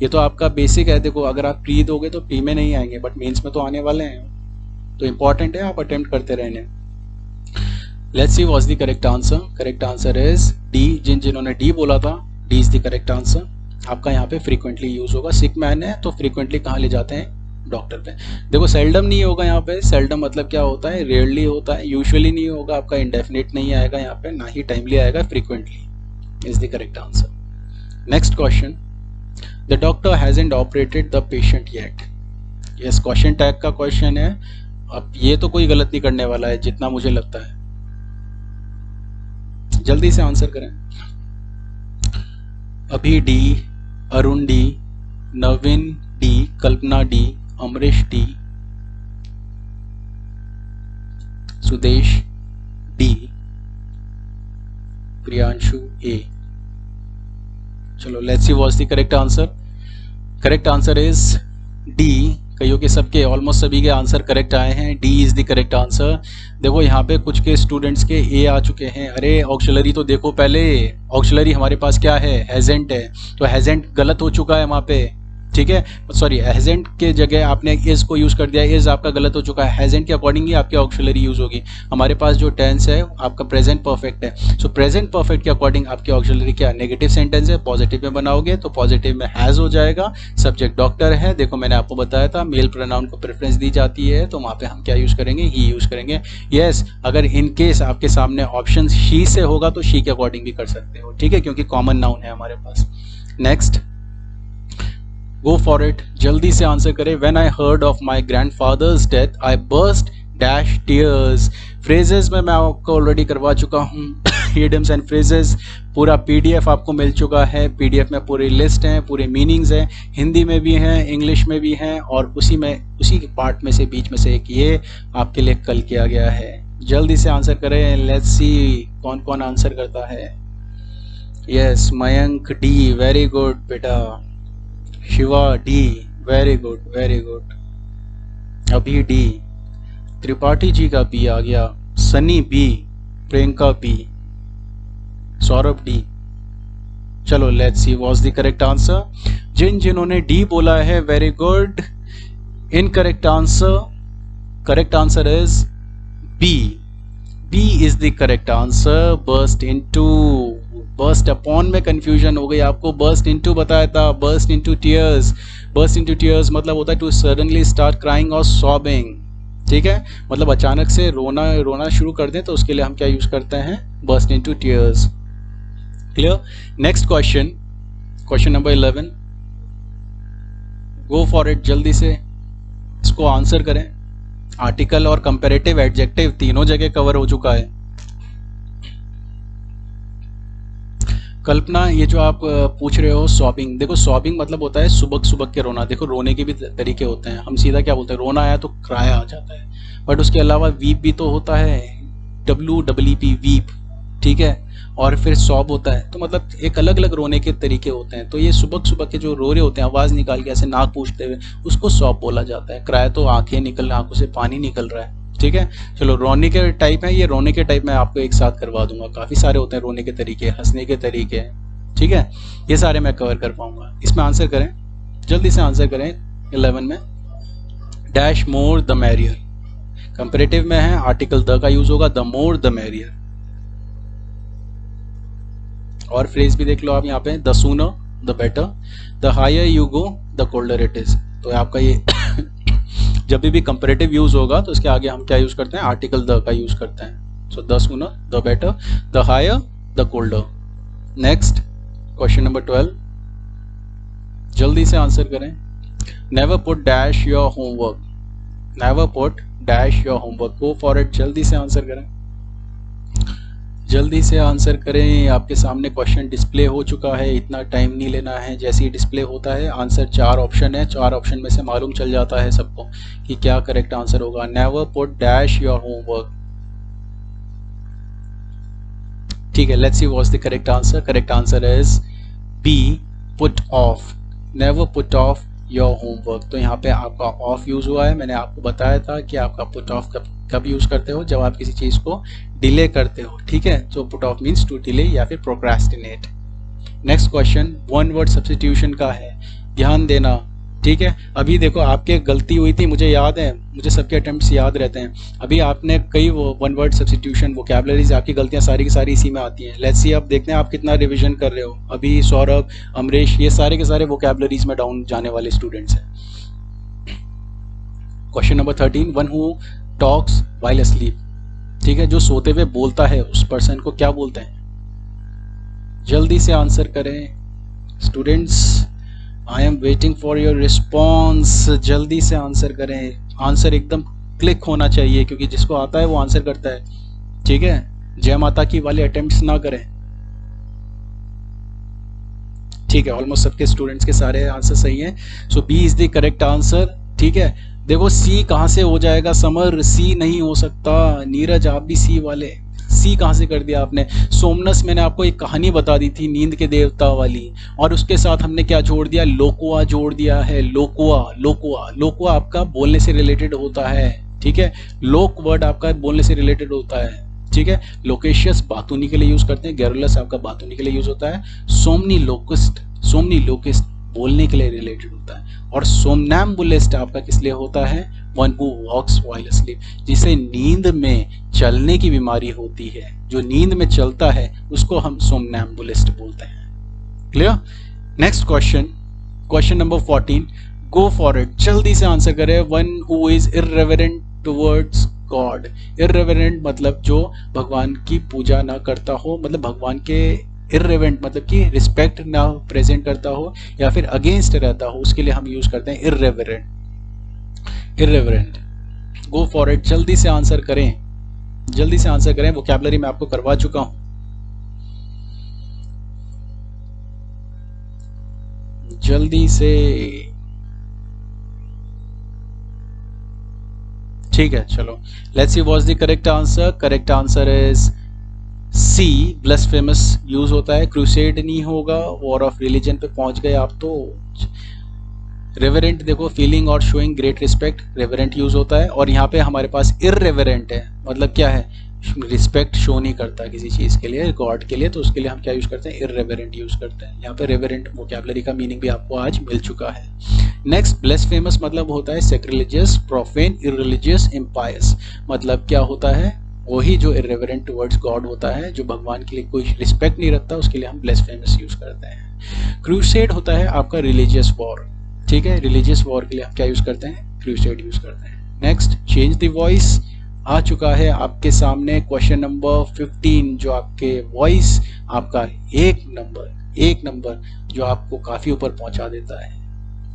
ये तो आपका बेसिक है। देखो अगर आप प्री दोगे तो प्री में नहीं आएंगे, बट मेंस में तो आने वाले हैं, तो इंपॉर्टेंट है आप अटेम्प्ट करते रहने। Let's see what's the correct answer. Correct answer is D, जिन्होंने डी बोला था, D is the correct answer. आपका यहाँ पे फ्रीक्वेंटली यूज होगा, सिक मैन है तो फ्रीक्वेंटली कहाँ ले जाते हैं, डॉक्टर पे। देखो सेल्डम नहीं होगा यहाँ पे, सेल्डम मतलब क्या होता है, रेयरली होता है, यूजुअली नहीं होगा, आपका इंडेफिनिट नहीं आएगा यहाँ पे, ना ही टाइमली आएगा, frequently is the correct answer. Next question, the doctor hasn't operated the patient yet. Yes, question tag का क्वेश्चन है। अब ये तो कोई गलत नहीं करने वाला है जितना मुझे लगता है, जल्दी से आंसर करें। Abhi D, Arun D, Naveen D, Kalpana D, Amrish D, Sudesh D, Priyanshu A. चलो let's see what's the correct answer. Correct answer is D. कईयों के सबके ऑलमोस्ट सभी के आंसर करेक्ट आए हैं। D is the correct answer. देखो यहाँ पे कुछ के स्टूडेंट्स के ए आ चुके हैं। अरे ऑक्सिलरी तो देखो पहले, ऑक्सिलरी हमारे पास क्या है, हैजेंट है, तो हैजेंट गलत हो चुका है वहाँ पे, ठीक है, सॉरी हैजेंट के जगह आपने इज को यूज कर दिया, इज आपका गलत हो चुका है। हैजेंट के अकॉर्डिंग ही आपकी ऑक्सिलरी यूज होगी। हमारे पास जो टेंस है आपका प्रेजेंट परफेक्ट है, सो प्रेजेंट परफेक्ट के अकॉर्डिंग आपकी ऑक्सिलरी क्या नेगेटिव सेंटेंस है, पॉजिटिव में बनाओगे तो पॉजिटिव में हैज हो जाएगा। सब्जेक्ट डॉक्टर है, देखो मैंने आपको बताया था मेल प्रोनाउन को प्रेफरेंस दी जाती है, तो वहाँ पे हम क्या यूज करेंगे, ही यूज करेंगे। यस, अगर इन केस आपके सामने ऑप्शन शी से होगा तो शी के अकॉर्डिंग भी कर सकते हो, ठीक है, क्योंकि कॉमन नाउन है हमारे पास। नेक्स्ट, गो फॉर इट, जल्दी से आंसर करें। When I heard of my grandfathers death I burst dash tears. Phrases में मैं आपको ऑलरेडी करवा चुका हूँ इडियम्स एंड फ्रेजेस, पूरा पीडीएफ आपको मिल चुका है। पीडीएफ में पूरी लिस्ट है, पूरे मीनिंग्स हैं, हिंदी में भी हैं, इंग्लिश में भी हैं, और उसी के पार्ट में से बीच में से एक ये आपके लिए कल किया गया है। जल्दी से आंसर करें। लेट्स सी कौन कौन आंसर करता है। Yes, Mayank D, very good बेटा। Shiva D, very good very good. Abhi D, Tripathi ji का बी आ गया, Sunny B, Priyanka B, Saurabh D. चलो let's see what's the correct answer. जिन्होंने डी बोला है very good. Incorrect answer, correct answer is B. B is the correct answer. Burst into, burst upon में confusion हो गई आपको, बर्स्ट इनटू बताया था, burst into tears. Burst into tears मतलब होता है टू सडनली स्टार्ट क्राइंग और सॉबिंग, ठीक है, मतलब अचानक से रोना शुरू कर दें तो उसके लिए हम क्या यूज करते हैं, burst into tears. Clear. Next question, question number 11, go for it, जल्दी से इसको आंसर करें। आर्टिकल और कंपैरेटिव एडजेक्टिव तीनों जगह कवर हो चुका है। कल्पना, ये जो आप पूछ रहे हो सॉबिंग, देखो सॉबिंग मतलब होता है सुबक सुबक के रोना। देखो रोने के भी तरीके होते हैं, हम सीधा क्या बोलते हैं, रोना आया तो क्राया आ जाता है, बट उसके अलावा वीप भी तो होता है, WEEP वीप, ठीक है, और फिर सॉब होता है, तो मतलब एक अलग अलग रोने के तरीके होते हैं। तो ये सुबक सुबक के जो रो रहे होते हैं आवाज़ निकाल के ऐसे नाक पूछते हुए, उसको सॉब बोला जाता है। क्राया तो आंखें निकल, आंखों से पानी निकल रहा है, ठीक है। चलो रोने के टाइप है, ये रोने के टाइप मैं आपको एक साथ करवा दूंगा, काफ़ी सारे होते हैं रोने के तरीके, हंसने के तरीके, ठीक है, ये सारे मैं कवर कर पाऊंगा। इसमें आंसर करें, जल्दी से आंसर करें। 11 में dash more the merrier, comparative में है, आर्टिकल द का यूज होगा, द मोर द मैरियर। और फ्रेज भी देख लो आप यहाँ पे, the sooner the better, the higher you go the colder it is. तो आपका ये जब भी कंपैरेटिव यूज होगा तो इसके आगे हम क्या यूज करते हैं, आर्टिकल द का यूज करते हैं। So the sooner the better, the higher the colder. Next, question number 12, जल्दी से आंसर करें। Never put dash your homework, never put dash your homework, go for it, जल्दी से आंसर करें, जल्दी से आंसर करें। आपके सामने क्वेश्चन डिस्प्ले हो चुका है, इतना टाइम नहीं लेना है। जैसे ही डिस्प्ले होता है आंसर 4 ऑप्शन है, 4 ऑप्शन में से मालूम चल जाता है सबको कि क्या करेक्ट आंसर होगा। Never put dash your homework, ठीक है। Let's see what's the correct answer. Correct answer is B, put off, never put off your homework. तो यहाँ पे आपका ऑफ यूज हुआ है, मैंने आपको बताया था कि आपका पुट ऑफ कब यूज करते हो, जब आप किसी चीज को डिले करते हो, ठीक है। तो put off means to delay या फिर procrastinate. Next question one word substitution का है, ध्यान देना, ठीक है। अभी देखो आपके गलती हुई थी, मुझे याद है, मुझे सबके अटेम्प्ट्स याद रहते हैं। अभी आपने कई वो वन वर्ड सब्स्टिट्यूशन वोकैबुलरीज, आपकी गलतियां सारी की सारी इसी में आती हैं। लेट्स सी अब देखते हैं आप कितना रिवीजन कर रहे हो। अभी सौरभ, अमरीश, ये सारे के सारे वोकैबुलरीज में डाउन जाने वाले स्टूडेंट्स हैं। Question number 13, one who talks while asleep, ठीक है, जो सोते हुए बोलता है उस पर्सन को क्या बोलते हैं, जल्दी से आंसर करें students. I am waiting for your response, जल्दी से आंसर करें। आंसर एकदम क्लिक होना चाहिए क्योंकि जिसको आता है वो आंसर करता है, ठीक है। जय माता की वाले अटेम्प्ट्स ना करें। ठीक है, ऑलमोस्ट सबके स्टूडेंट्स के सारे आंसर सही हैं, so B is the correct answer. ठीक है, देखो सी कहाँ से हो जाएगा समर, सी नहीं हो सकता। नीरज आप भी सी वाले, सी कहाँ से कर दिया आपने। सोमनस मैंने आपको एक कहानी बता दी थी नींद के देवता वाली, और उसके साथ हमने क्या जोड़ दिया, लोकुआ जोड़ दिया है। लोकुआ, लोकुआ, लोकुआ आपका बोलने से रिलेटेड होता है। ठीक है, लोक वर्ड आपका बोलने से रिलेटेड होता है। ठीक है, लोकेशियस बातूनी के लिए यूज करते हैं, गैरुलस आपका बातूनी के लिए यूज होता है। सोमनी लोकिस्ट, सोमनी लोकिस्ट बोलने के लिए रिलेटेड होता है। और सोमनैम्बुलिस्ट आपका किस लिए होता है, one who walks while asleep, जिसे नींद में चलने की बीमारी होती है, जो नींद में चलता है उसको हम सोमनैम्बुलिस्ट बोलते हैं। Clear. Next question, question number 14, go for it, जल्दी से आंसर करें। One who is irreverent towards God, irreverent मतलब जो भगवान की पूजा ना करता हो, मतलब भगवान के इररेवेंट मतलब कि रिस्पेक्ट ना प्रेजेंट करता हो या फिर अगेंस्ट रहता हो, उसके लिए हम यूज करते हैं इररेवरेंट। इररेवरेंट, गो फॉर इट, जल्दी से आंसर करें, जल्दी से आंसर करें। वोकैबुलरी मैं आपको करवा चुका हूं, जल्दी से। ठीक है, चलो let's see what's the correct answer. Correct answer is C, blasphemous use होता है, क्रूसेड नहीं होगा। वॉर ऑफ रिलीजन पे पहुंच गए आप तो। रेवरेंट देखो, फीलिंग और showing great respect, reverent use होता है। और यहाँ पे हमारे पास इररेवरेंट है, मतलब क्या है, रिस्पेक्ट शो नहीं करता किसी चीज के लिए, गॉड के लिए, तो उसके लिए हम क्या यूज करते हैं, इररेवरेंट यूज करते हैं। यहाँ पे रेवरेंट वोकैबुलरी का मीनिंग भी आपको आज मिल चुका है। नेक्स्ट, ब्lasphemous मतलब होता है सेक्रिलिजियस, प्रोफेन, इररिलीजियस, इम्पायस, मतलब क्या होता है, वही जो इररेवरेंट टुवर्ड्स गॉड होता है, जो भगवान के लिए कोई रिस्पेक्ट नहीं रखता, उसके लिए हम ब्lasphemous यूज करते हैं। क्रूसेड होता है आपका रिलीजियस वॉर। ठीक है, रिलीजियस वॉर के लिए हम क्या यूज करते हैं, क्रूसेड यूज करते हैं। नेक्स्ट, चेंज द वॉइस आ चुका है आपके सामने, क्वेश्चन नंबर 15, जो आपके वॉइस आपका एक नंबर जो आपको काफी ऊपर पहुंचा देता है।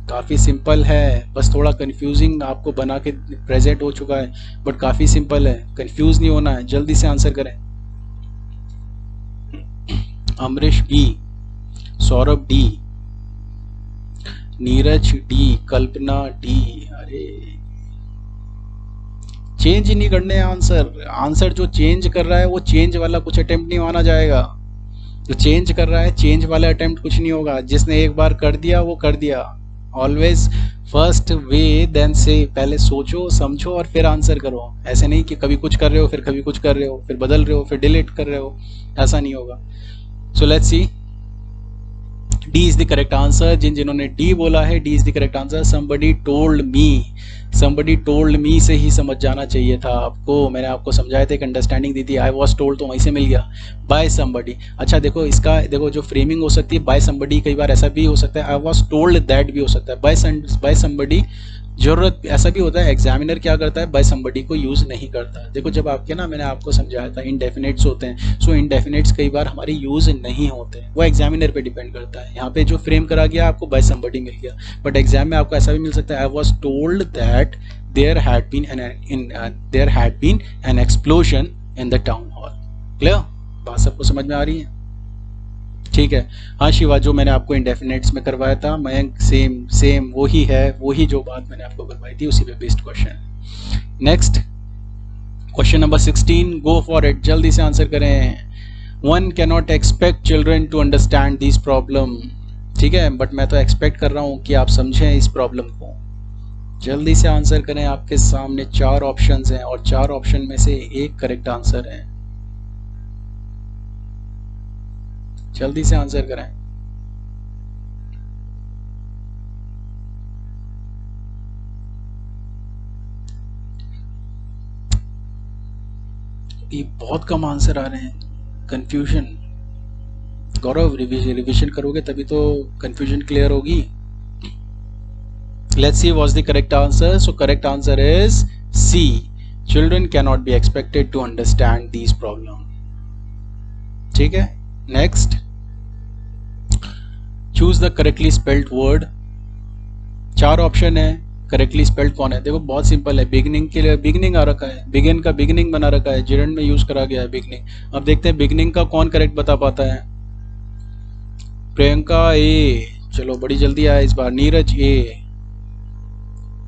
काफी सिंपल है, बस थोड़ा कंफ्यूजिंग आपको बना के प्रेजेंट हो चुका है, बट काफी सिंपल है, कंफ्यूज नहीं होना है, जल्दी से आंसर करें। Amrish B, Saurabh D, Neeraj D, Kalpana D. अरे चेंज ही नहीं करने आंसर, आंसर जो चेंज कर रहा है वो चेंज वाला कुछ अटेम्प्ट नहीं माना जाएगा। जो चेंज कर रहा है, चेंज वाला अटेम्प्ट कुछ नहीं होगा। जिसने एक बार कर दिया वो कर दिया। ऑलवेज फर्स्ट वे देन से, पहले सोचो समझो और फिर आंसर करो। ऐसे नहीं कि कभी कुछ कर रहे हो फिर कभी कुछ कर रहे हो, फिर बदल रहे हो फिर डिलीट कर रहे हो, ऐसा नहीं होगा। So let's see, D is the correct answer. जिन्होंने डी बोला है, D is the correct answer. somebody told me, somebody told me से ही समझ जाना चाहिए था आपको, मैंने आपको समझाया था, एक अंडरस्टैंडिंग दी थी। आई वॉज टोल्ड तो वहीं से मिल गया, बाय somebody। अच्छा देखो, इसका देखो जो फ्रेमिंग हो सकती है, बाय somebody, कई बार ऐसा भी हो सकता है, आई वॉज टोल्ड दैट भी हो सकता है। बाय somebody जरूरत ऐसा भी होता है, एग्जामिनर क्या करता है, बाय somebody को यूज नहीं करता। देखो जब आपके ना, मैंने आपको समझाया था इंडेफिनेट्स होते हैं, सो इंडेफिनेट्स कई बार हमारे यूज नहीं होते, वो एग्जामिनर पे डिपेंड करता है। यहाँ पे जो फ्रेम करा गया आपको बाय somebody मिल गया, बट एग्जाम में आपको ऐसा भी मिल सकता है, I was told that there had been an explosion in the town hall. Clear, बात सबको समझ में आ रही है? ठीक है। हाँ शिवा, जो मैंने आपको इंडेफिनेट्स में करवाया था, मयंक सेम वही है, वही जो बात मैंने आपको करवाई थी, उसी पे based question. Next, question number 16, go for it, जल्दी से आंसर करें। One can not expect children to understand this problem. ठीक है, बट मैं तो एक्सपेक्ट कर रहा हूँ कि आप समझें इस प्रॉब्लम को। जल्दी से आंसर करें, आपके सामने 4 ऑप्शंस हैं और 4 ऑप्शन में से एक करेक्ट आंसर है। जल्दी से आंसर करें। ये बहुत कम आंसर आ रहे हैं, कंफ्यूजन। गौरव, रिवीजन करोगे तभी तो कंफ्यूजन क्लियर होगी। Let's see what's the correct answer. So correct answer is C, children can not be expected to understand these problem. ठीक है, next, choose the correctly spelled word. 4 option है, correctly spelled कौन है? देखो बहुत simple है, beginning के लिए बिगनिंग आ रखा है, बिगिन का बिगनिंग बना रखा है, जिरंड में यूज करा गया है बिगनिंग। अब देखते हैं बिगनिंग का कौन करेक्ट बता पाता है। प्रियंका ए, चलो बड़ी जल्दी आया इस बार। नीरज ए,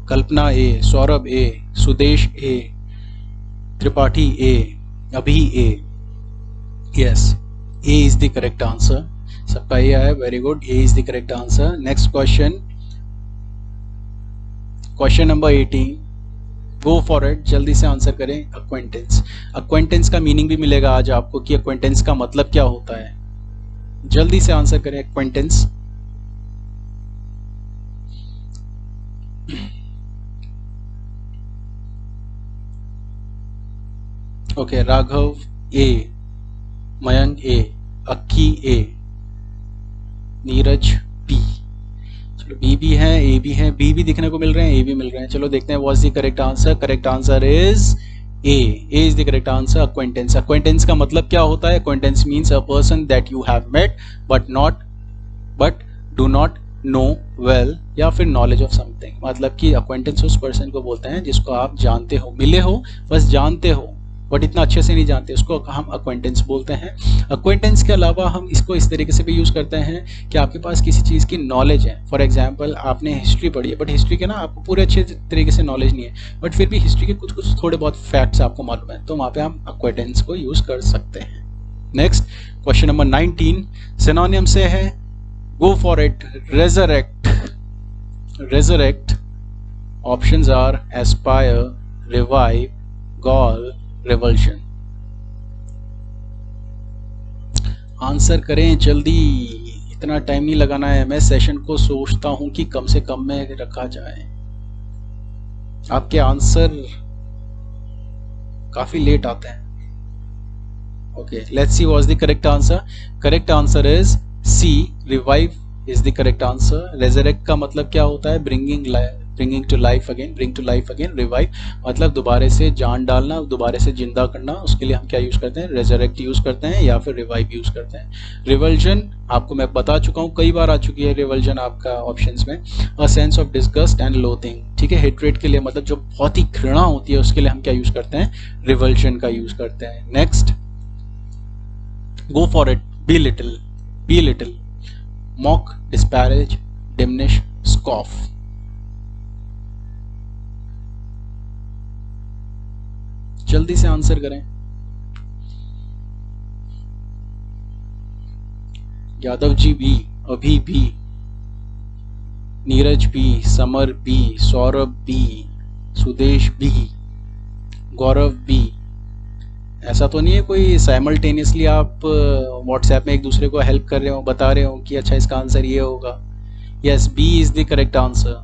कल्पना ए, सौरभ ए, सुदेश ए, Tripathi A, Abhi A. Yes, A is the correct answer. सबका ए आया, very good, A is the correct answer. Next question, question number 18, go for it, जल्दी से आंसर करें। अक्वेंटेंस, अक्वेंटेंस का मीनिंग भी मिलेगा आज आपको कि अक्वेंटेंस का मतलब क्या होता है। जल्दी से आंसर करें अक्वेंटेंस। ओके, राघव ए, मयंक ए, अक्की ए, नीरज बी। चलो बी भी है, ए भी है, बी भी दिखने को मिल रहे हैं, ए भी मिल रहे हैं। चलो देखते हैं what's the correct answer. Correct answer is A, A is the correct answer. Acquaintance, acquaintance का मतलब क्या होता है? Acquaintance means a person that you have met but do not know well, या फिर नॉलेज ऑफ समथिंग। मतलब कि acquaintance उस पर्सन को बोलते हैं जिसको आप जानते हो, मिले हो, बस जानते हो, बट इतना अच्छे से नहीं जानते, उसको हम अक्वेंटेंस बोलते हैं। अक्वेंटेंस के अलावा हम इसको इस तरीके से भी यूज़ करते हैं कि आपके पास किसी चीज़ की नॉलेज है। फॉर एग्जांपल आपने हिस्ट्री पढ़ी है, बट हिस्ट्री के ना आपको पूरे अच्छे तरीके से नॉलेज नहीं है, बट फिर भी हिस्ट्री के कुछ कुछ थोड़े बहुत फैक्ट्स आपको मालूम है, तो वहाँ पे हम अक्वेंटेंस को यूज़ कर सकते हैं। नेक्स्ट क्वेश्चन नंबर 19, सिनोनिम से है, go for it, resurrect. Resurrect, options are aspire, revive, gall, revulsion. Answer करें जल्दी, इतना टाइम नहीं लगाना है। मैं सेशन को सोचता हूं कि कम से कम में रखा जाए। आपके आंसर काफी लेट आते हैं। Okay, let's see what's the correct answer. Correct answer is C, revive is the correct answer. Resurrect का मतलब क्या होता है? Bringing to life again, bring to life again. Revive मतलब दोबारा से जान डालना, दोबारा से जिंदा करना। उसके लिए हम क्या यूज करते हैं? रेजरेक्ट यूज करते हैं या फिर रिवाइव यूज करते हैं। रिवल्जन आपको मैं बता चुका हूँ, कई बार आ चुकी है रिवल्जन आपका ऑप्शंस में। A sense of disgust and loathing, ठीक है, हेट्रेट के लिए, मतलब जो बहुत ही घृणा होती है उसके लिए हम क्या यूज करते हैं? रिवल्जन का यूज करते हैं। Next, go for it, belittle, mock, disparage, diminish, scoff. जल्दी से आंसर करें। Yadav ji B, Abhi B, Neeraj B, Samar B, Saurabh B, Sudesh B, Gaurav B. ऐसा तो नहीं है कोई साइमल्टेनियसली आप व्हाट्सएप में एक दूसरे को हेल्प कर रहे हो, बता रहे हो कि अच्छा इसका आंसर ये होगा? Yes, B is the correct answer.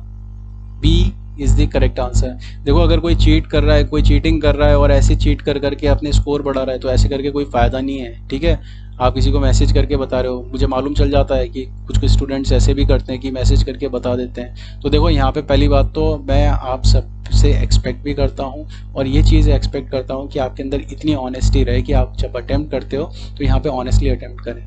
B is the correct answer. देखो अगर कोई चीट कर रहा है, कोई चीटिंग कर रहा है और ऐसे चीट कर करके अपने स्कोर बढ़ा रहा है, तो ऐसे करके कोई फायदा नहीं है, ठीक है। आप किसी को मैसेज करके बता रहे हो, मुझे मालूम चल जाता है कि कुछ कुछ स्टूडेंट्स ऐसे भी करते हैं कि मैसेज करके बता देते हैं। तो देखो यहाँ पे पहली बात तो मैं आप सबसे एक्सपेक्ट भी करता हूँ और ये चीज़ एक्सपेक्ट करता हूँ कि आपके अंदर इतनी ऑनेस्टी रहे कि आप जब अटेम्प्ट करते हो तो यहाँ पे ऑनेस्टली अटेम्प्ट करें।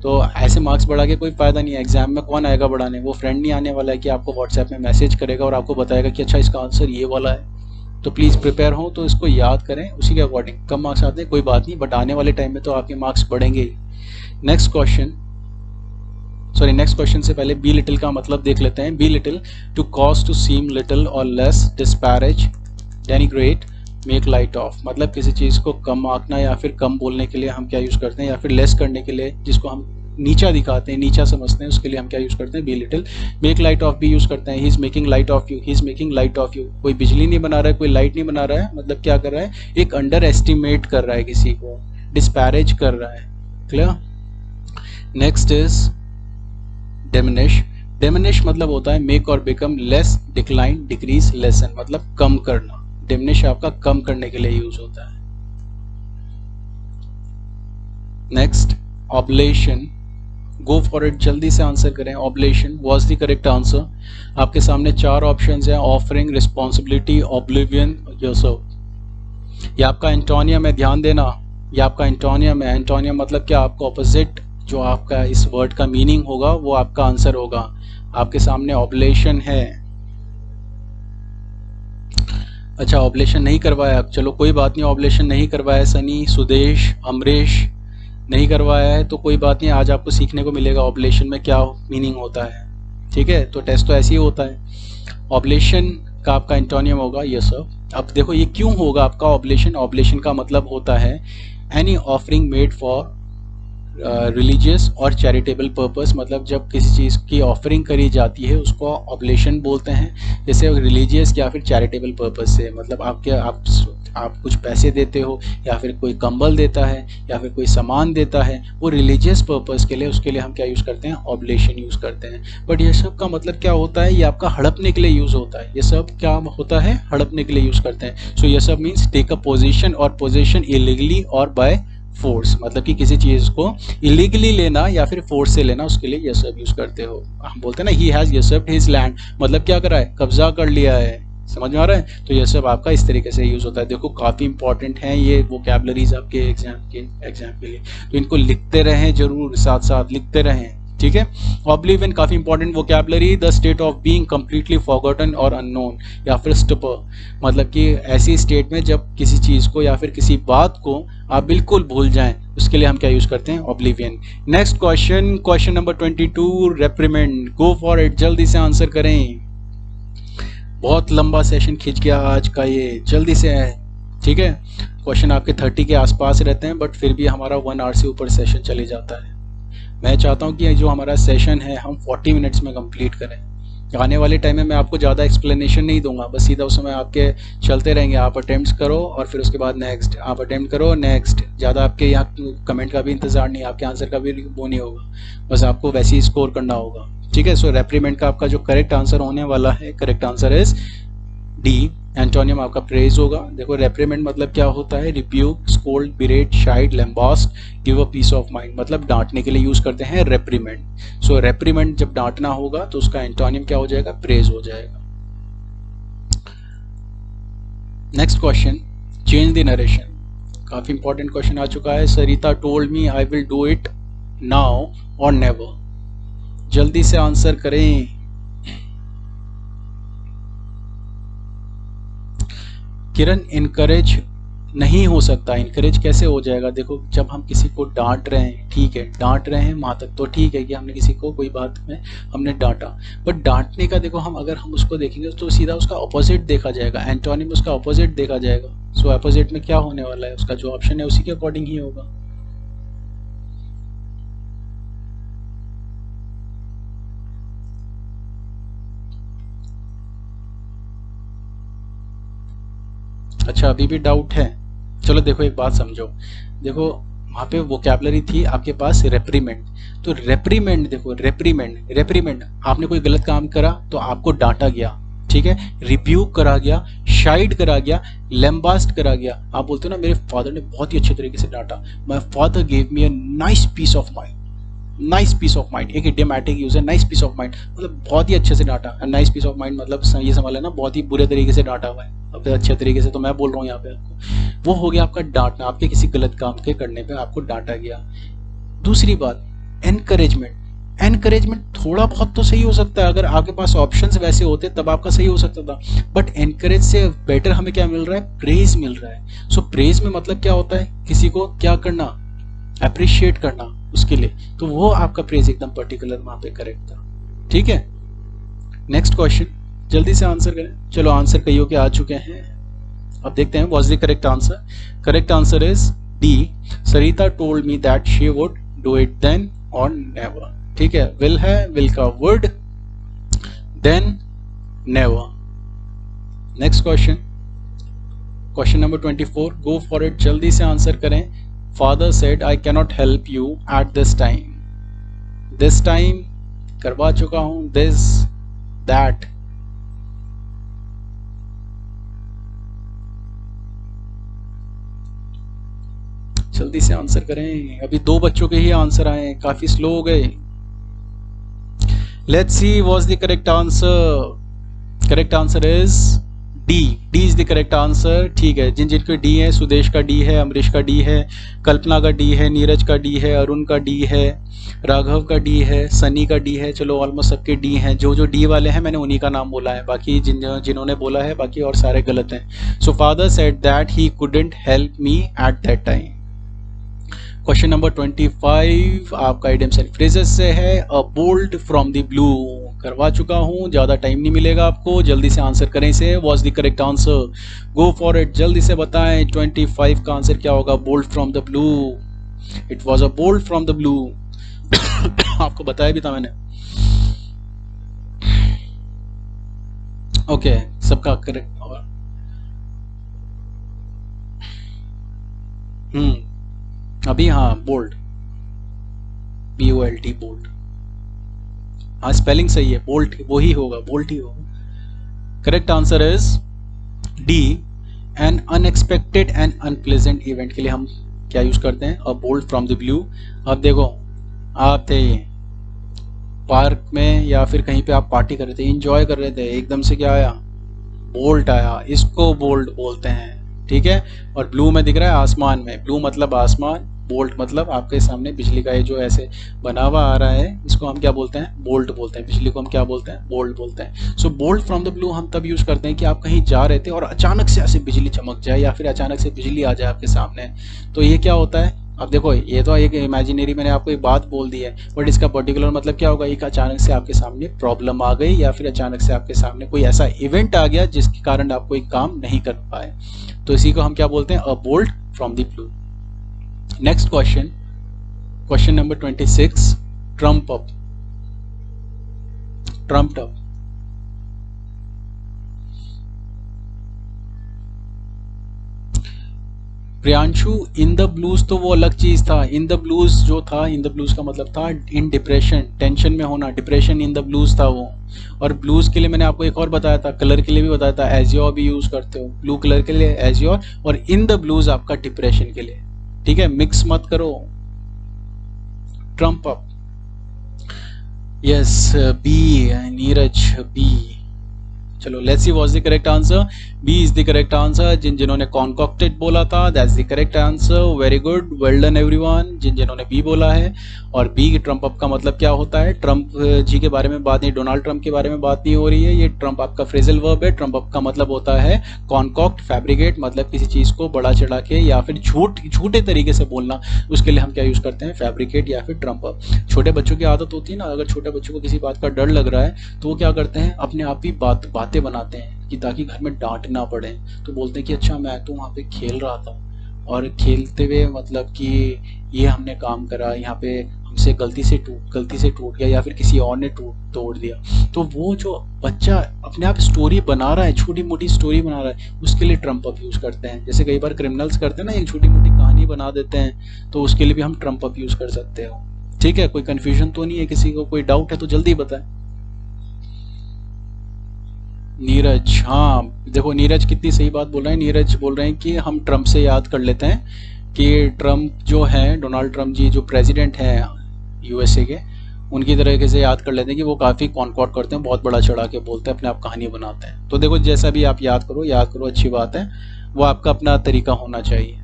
तो ऐसे मार्क्स बढ़ा के कोई फ़ायदा नहीं है। एग्जाम में कौन आएगा बढ़ाने? वो फ्रेंड नहीं आने वाला है कि आपको व्हाट्सएप में मैसेज करेगा और आपको बताएगा कि अच्छा इसका आंसर ये वाला है। तो प्लीज़ प्रिपेयर हो तो इसको याद करें, उसी के अकॉर्डिंग। कम मार्क्स आते हैं कोई बात नहीं, बट आने वाले टाइम में तो आपके मार्क्स बढ़ेंगे ही। नेक्स्ट क्वेश्चन से पहले बी लिटिल का मतलब देख लेते हैं। Belittle, to cause to seem little और less, disparage, denigrate, make light of. मतलब किसी चीज़ को कम आंकना या फिर कम बोलने के लिए हम क्या यूज़ करते हैं, या फिर लेस करने के लिए जिसको हम नीचा दिखाते हैं, नीचा समझते हैं, उसके लिए हम क्या यूज़ करते हैं? Be little. Make light of भी यूज़ करते हैं। He is making light of you, he is making light of you. कोई बिजली नहीं बना रहा है, कोई लाइट नहीं बना रहा है, मतलब क्या कर रहा है? एक अंडर एस्टिमेट कर रहा है किसी को, डिस्पैरेज कर रहा है। Clear? Next is diminish. Diminish मतलब होता है मेक और become, less, decline, decrease, lesson, मतलब कम करना। डिमिनिश आपका कम करने के लिए यूज होता है। Next, oblation. Go for it, जल्दी से आंसर करें। Oblation was the correct answer. आपके सामने 4 ऑप्शंस हैं, ऑफरिंग, रिस्पॉन्सिबिलिटी, ऑब्लिवियन, योरसेल्फ। ये आपका एंटोनियम है, ध्यान देना, ये आपका एंटोनियम है। एंटोनियम मतलब क्या? आपका ऑपोजिट जो आपका इस वर्ड का मीनिंग होगा वो आपका आंसर होगा। आपके सामने ऑब्लेशन है, अच्छा, ऑब्लेशन नहीं करवाया, चलो कोई बात नहीं, ऑब्लेशन नहीं करवाया सनी, सुदेश, अमरीश नहीं करवाया है तो कोई बात नहीं, आज आपको सीखने को मिलेगा ऑब्लेशन में क्या मीनिंग होता है। ठीक है, तो टेस्ट तो ऐसे ही होता है। ऑब्लेशन का आपका एंटोनियम होगा ये सब। अब देखो ये क्यों होगा आपका ऑब्लेशन, ऑब्लेशन का मतलब होता है any offering made for religious और चैरिटेबल पर्पस, मतलब जब किसी चीज़ की ऑफरिंग करी जाती है उसको ऑब्लेशन बोलते हैं। जैसे रिलीजियस या फिर चैरिटेबल पर्पस से, मतलब आप कुछ पैसे देते हो या फिर कोई कंबल देता है या फिर कोई सामान देता है, वो रिलीजियस पर्पस के लिए, उसके लिए हम क्या यूज़ करते हैं, ऑब्लेशन यूज़ करते हैं। बट ये सब का मतलब क्या होता है, ये आपका हड़पने के लिए यूज़ होता है। ये सब क्या होता है, हड़पने के लिए यूज़ करते हैं। सो ये सब मीन्स टेक अ पोजीशन और पोजीशन इलीगली और बाय फोर्स, मतलब कि किसी चीज को इलीगली लेना या फिर फोर्स से लेना, उसके लिए यह सब यूज करते हो। हम बोलते हैं ना ही हैज यूसर्व्ड हिज लैंड, मतलब क्या करा है, कब्जा कर लिया है। समझ में आ रहा है? तो यह सब आपका इस तरीके से यूज होता है। देखो काफी इंपॉर्टेंट है ये वोकैबुलरीज आपके एग्जाम के लिए, तो इनको लिखते रहें, जरूर साथ साथ लिखते रहें। ठीक है, ऑब्लिवियन काफी important vocabulary, the state of being completely forgotten और अननोन, या फिर स्टपर, मतलब कि ऐसी स्टेट में जब किसी चीज को या फिर किसी बात को आप बिल्कुल भूल जाएं, उसके लिए हम क्या यूज करते हैं, oblivion. Next question, question number 22, reprimand. Go for it, जल्दी से आंसर करें। बहुत लंबा सेशन खींच गया आज का ये, जल्दी से है। ठीक है, क्वेश्चन आपके 30 के आसपास रहते हैं, बट फिर भी हमारा 1 आवर से ऊपर सेशन चले जाता है। मैं चाहता हूँ कि जो हमारा सेशन है हम 40 मिनट्स में कंप्लीट करें। आने वाले टाइम में मैं आपको ज़्यादा एक्सप्लेनेशन नहीं दूंगा, बस सीधा उस समय आपके चलते रहेंगे, आप अटेम्प्ट करो और फिर उसके बाद नेक्स्ट, आप अटेम्प्ट करो नेक्स्ट। ज़्यादा आपके यहाँ कमेंट का भी इंतजार नहीं, आपके आंसर का भी वो नहीं होगा, बस आपको वैसे ही स्कोर करना होगा। ठीक है, सो रेप्रीमेंट का आपका जो करेक्ट आंसर होने वाला है, correct answer is D. Antonym आपका प्रेज होगा। देखो रेप्रीमेंट मतलब क्या होता है, rebuke, scold, berate, chide, lambaste, give a piece of mind, मतलब डांटने के लिए यूज करते हैं रेप्रीमेंट। सो रेप्रीमेंट जब डांटना होगा तो उसका एंटोनियम क्या हो जाएगा, प्रेज हो जाएगा। Next question, change the narration. काफी इंपॉर्टेंट क्वेश्चन आ चुका है। Sarita told me I will do it now और नेवर। जल्दी से आंसर करें। किरण, इनकरेज नहीं हो सकता। इनकरेज कैसे हो जाएगा, देखो जब हम किसी को डांट रहे हैं, ठीक है डांट रहे हैं वहां तक तो ठीक है कि हमने किसी को कोई बात में हमने डांटा, बट डांटने का देखो हम अगर हम उसको देखेंगे तो सीधा उसका ऑपोजिट देखा जाएगा, एंटोनिम उसका ऑपोजिट देखा जाएगा। सो ऑपोजिट में क्या होने वाला है, उसका जो ऑप्शन है उसी के अकॉर्डिंग ही होगा। अच्छा अभी भी डाउट है, चलो देखो एक बात समझो। देखो वहां पे वोकैबुलरी थी आपके पास रेप्रीमेंड, तो रेप्रीमेंड देखो रेप्रीमेंड आपने कोई गलत काम करा तो आपको डांटा गया, ठीक है, रिब्यूक करा गया, शाइड करा गया, लैम्बास्ट करा गया। आप बोलते हो ना मेरे फादर ने बहुत ही अच्छे तरीके से डांटा, my father give me a nice piece of mind. Nice piece of mind एक इडियोमैटिक यूज है, नाइस पीस ऑफ माइंड मतलब बहुत ही अच्छे से डांटा। नाइस पीस ऑफ माइंड मतलब ये समझ लेना बहुत ही बुरे तरीके से डांटा हुआ है, अब अच्छे तरीके से तो मैं बोल रहा हूँ यहाँ पे आपको। वो हो गया आपका डांटना, आपके किसी गलत काम के करने पे आपको डांटा गया। दूसरी बात एनकरेजमेंट। एनकरेजमेंट थोड़ा बहुत तो सही हो सकता है, अगर आपके पास ऑप्शंस वैसे होते तब आपका सही हो सकता था, बट एनकरेज से बेटर हमें क्या मिल रहा है, प्रेज मिल रहा है। सो प्रेज में मतलब क्या होता है, किसी को क्या करना, अप्रिशिएट करना उसके लिए, तो वो आपका प्रेज एकदम पर्टिकुलर वहां पे करेक्ट था। ठीक है, नेक्स्ट क्वेश्चन जल्दी से आंसर करें। चलो आंसर कईयों के आ चुके हैं, अब देखते हैं what's the correct answer. Correct answer is D, Sarita told me that she would do it then और नेवर। ठीक है, विल है, विल का would, then, never. Next question, question number 24, go for it, जल्दी से आंसर करें। Father said I cannot help you at this time. This time करवा चुका हूं, दिस, दैट। जल्दी से आंसर करें, अभी 2 बच्चों के ही आंसर आए, काफी स्लो हो गए। Let's see what's the correct answer. Correct answer is D, D is the correct answer. ठीक है, जिन जिनके डी है, सुदेश का डी है, अमरीश का डी है, कल्पना का डी है, नीरज का डी है, अरुण का डी है, राघव का डी है, सनी का डी है। चलो ऑलमोस्ट सबके डी हैं। जो जो डी वाले हैं मैंने उन्हीं का नाम बोला है, बाकी जिन्होंने बोला है बाकी और सारे गलत हैं। So father said that he couldn't help me at that time. Question number 25 आपका इडियम्स एंड फ्रेजेस से है। अ बोल्ट फ्रॉम द ब्लू करवा चुका हूँ, ज़्यादा टाइम नहीं मिलेगा आपको, जल्दी से आंसर करें इसे। Was the correct answer, go for it, जल्दी से बताएं 25 का आंसर क्या होगा। Bolt from the blue, it was a bolt from the blue. आपको बताया भी था मैंने। ओके सबका करेक्ट। अभी हाँ बोल्ट, BOLT बोल्ट, हाँ स्पेलिंग सही है, बोल्ट वही होगा, बोल्ट ही होगा। Correct answer is D, N unexpected and unpleasant event के लिए हम क्या यूज करते हैं, अ बोल्ट फ्रॉम द ब्लू। अब देखो आप थे पार्क में या फिर कहीं पे आप पार्टी कर रहे थे, एंजॉय कर रहे थे, एकदम से क्या आया, बोल्ट आया, इसको बोल्ट बोलते हैं। ठीक है, और ब्लू में दिख रहा है आसमान में, ब्लू मतलब आसमान, बोल्ट मतलब आपके सामने बिजली का ये जो ऐसे बना हुआ आ रहा है, इसको हम क्या बोलते हैं, बोल्ट बोलते हैं। बिजली को हम क्या बोलते हैं, बोल्ट बोलते हैं। सो बोल्ट फ्रॉम द ब्लू हम तब यूज करते हैं कि आप कहीं जा रहे थे और अचानक से ऐसे बिजली चमक जाए या फिर अचानक से बिजली आ जाए आपके सामने, तो ये क्या होता है। अब देखो ये तो एक इमेजिनरी मैंने आपको एक बात बोल दी है, बट इसका पर्टिकुलर मतलब क्या होगा, एक अचानक से आपके सामने प्रॉब्लम आ गई या फिर अचानक से आपके सामने कोई ऐसा इवेंट आ गया जिसके कारण आप कोई काम नहीं कर पाए, तो इसी को हम क्या बोलते हैं, अ bolt from the blue. Next question, question number 26, Trump up, trumped up. Priyanshu in the blues तो वो अलग चीज था, इन द ब्लूज जो था, इन द ब्लूज का मतलब था इन डिप्रेशन, टेंशन में होना, डिप्रेशन इन द ब्लूज था वो। और ब्लूज के लिए मैंने आपको एक और बताया था, कलर के लिए भी बताया था, एजियोर भी यूज करते हो, ब्लू कलर के लिए एजियोर, और इन द ब्लूज आपका डिप्रेशन के लिए। ठीक है, मिक्स मत करो। Trump up, yes B, Neeraj B. चलो let's see what's the correct answer. B is the correct answer. जिन जिन्होंने कॉन्कॉक्टेड बोला था that's the correct answer, very good, well done everyone. जिन जिन्होंने बी बोला है, और बी की ट्रम्प अप का मतलब क्या होता है, ट्रम्प जी के बारे में बात नहीं, डोनाल्ड ट्रम्प के बारे में बात नहीं हो रही है, ये ट्रम्प आपका फ्रेजल वर्ब है। ट्रम्प अप का मतलब होता है कॉन्कॉक्ट, फैब्रिकेट, मतलब किसी चीज को बड़ा चढ़ा के या फिर झूठे तरीके से बोलना, उसके लिए हम क्या यूज करते हैं, फैब्रिकेट या फिर ट्रम्प अप। छोटे बच्चों की आदत होती है ना, अगर छोटे बच्चों को किसी बात का डर लग रहा है तो वो क्या करते हैं, अपने आप ही बातें बनाते हैं कि ताकि घर में डांट ना पड़े, तो बोलते हैं कि अच्छा मैं तो वहाँ पे खेल रहा था और खेलते हुए मतलब कि ये हमने काम करा, यहाँ पे हमसे गलती से टूट गया या फिर किसी और ने तोड़ दिया। तो वो जो बच्चा अपने आप स्टोरी बना रहा है, छोटी मोटी स्टोरी बना रहा है, उसके लिए ट्रम्प अप यूज करते हैं। जैसे कई बार क्रिमिनल्स करते हैं ना, एक छोटी मोटी कहानी बना देते हैं, तो उसके लिए भी हम ट्रम्प अप यूज कर सकते हो। ठीक है, कोई कंफ्यूजन तो नहीं है किसी को, कोई डाउट है तो जल्दी बताएं। नीरज, हाँ देखो नीरज कितनी सही बात बोल रहे हैं। नीरज बोल रहे हैं कि हम ट्रम्प से याद कर लेते हैं कि ट्रम्प जो है, डोनाल्ड ट्रम्प जी जो प्रेसिडेंट हैं USA के, उनकी तरीके से याद कर लेते हैं कि वो काफ़ी कॉन्कॉर्ड करते हैं, बहुत बड़ा चढ़ा के बोलते हैं, अपने आप कहानी बनाते हैं। तो देखो जैसा भी आप याद करो अच्छी बात है, वो आपका अपना तरीका होना चाहिए।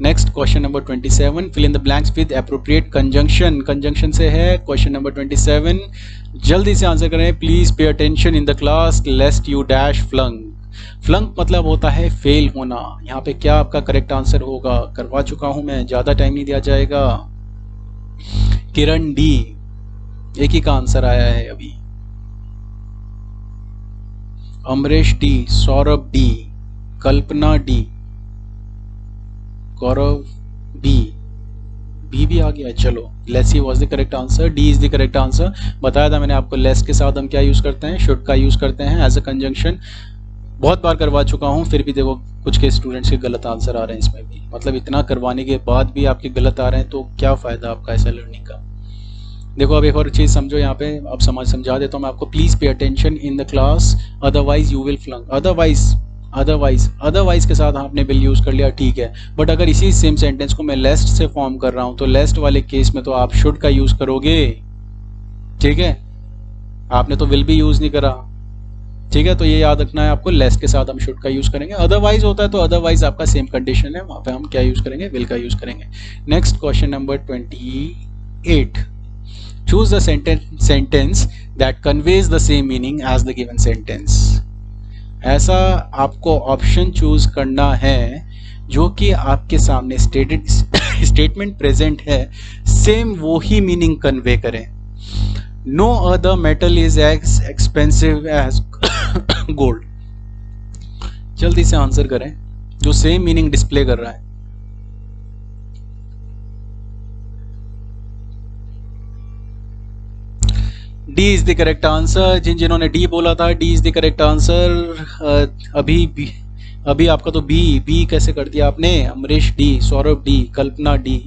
Next question number 27, fill in the blanks with appropriate conjunction. Conjunction से है क्वेश्चन नंबर 27, जल्दी से आंसर करें। Please pay attention in the class lest you dash flunk. Flunk मतलब होता है फेल होना। यहाँ पे क्या आपका करेक्ट आंसर होगा, करवा चुका हूं मैं, ज्यादा टाइम नहीं दिया जाएगा। किरण डी, एक ही का आंसर आया है अभी। Amrish D, Saurabh D, Kalpana D, गौरव बी भी आ गया। चलो let's see what's the correct answer. D is the correct answer. बताया था मैंने आपको, लेस्ट के साथ हम क्या यूज करते हैं, शुड का यूज करते हैं एज अ कंजंक्शन। बहुत बार करवा चुका हूँ, फिर भी देखो कुछ के स्टूडेंट्स के गलत आंसर आ रहे हैं इसमें भी, मतलब इतना करवाने के बाद भी आपके गलत आ रहे हैं, तो क्या फायदा आपका ऐसा लर्निंग का। देखो अब एक और चीज समझो यहाँ पे, अब समझा देता हूँ मैं आपको। Please pay attention in the class otherwise you will flunk. Otherwise के साथ आपने विल यूज कर लिया, ठीक है, बट अगर इसी सेम सेंटेंस को मैं लेस्ट से फॉर्म कर रहा हूं तो लेस्ट वाले केस में तो आप शुड का यूज करोगे। ठीक है, आपने तो विल भी यूज नहीं करा, ठीक है, तो ये याद रखना है आपको, लेस के साथ हम शुड का यूज करेंगे। अदरवाइज होता है तो अदरवाइज आपका सेम कंडीशन है, वहां पे हम क्या यूज करेंगे, विल का यूज करेंगे। Next question number 28, choose the sentence that conveys the same meaning as the given sentence. ऐसा आपको ऑप्शन चूज करना है जो कि आपके सामने स्टेटमेंट प्रेजेंट है, सेम वो ही मीनिंग कन्वे करें। No other metal is as expensive as gold. जल्दी से आंसर करें जो सेम मीनिंग डिस्प्ले कर रहा है। D is the correct answer. जिन्होंने डी बोला था, D is the correct answer. अभी आपका तो बी कैसे कर दिया आपने? Amrish D, Saurabh D, Kalpana D,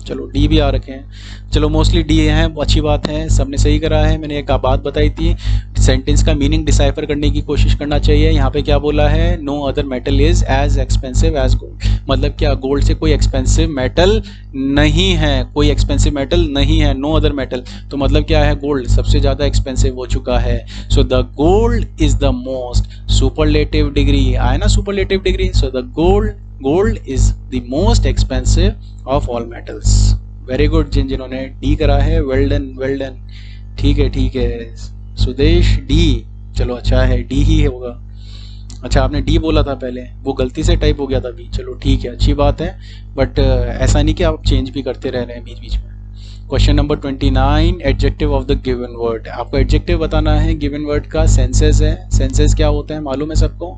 चलो डी भी आ रखे हैं, चलो मोस्टली डी हैं, अच्छी बात है, सबने सही करा है। मैंने एक बात बताई थी, सेंटेंस का मीनिंग डिसाइफर करने की कोशिश करना चाहिए। यहाँ पे क्या बोला है? No other metal is as expensive as gold. मतलब क्या गोल्ड से कोई एक्सपेंसिव मेटल नहीं है, कोई एक्सपेंसिव मेटल नहीं है, नो अदर मेटल। तो मतलब क्या है? गोल्ड सबसे ज्यादा एक्सपेंसिव हो चुका है। So the gold is the most, superlative degree आया ना, superlative degree. So the gold is the most expensive of all metals. Very good जिन्होंने डी करा है, वेल डन। ठीक है सुदेश डी, चलो अच्छा है, डी ही होगा। अच्छा आपने डी बोला था पहले, वो गलती से टाइप हो गया था बी, चलो ठीक है, अच्छी बात है। बट ऐसा नहीं कि आप चेंज भी करते रह रहे हैं बीच बीच में। Question number 29, adjective of the given word. आपको एडजेक्टिव बताना है गिवन वर्ड का। सेंसेस है, सेंसेस क्या होते हैं मालूम है सबको?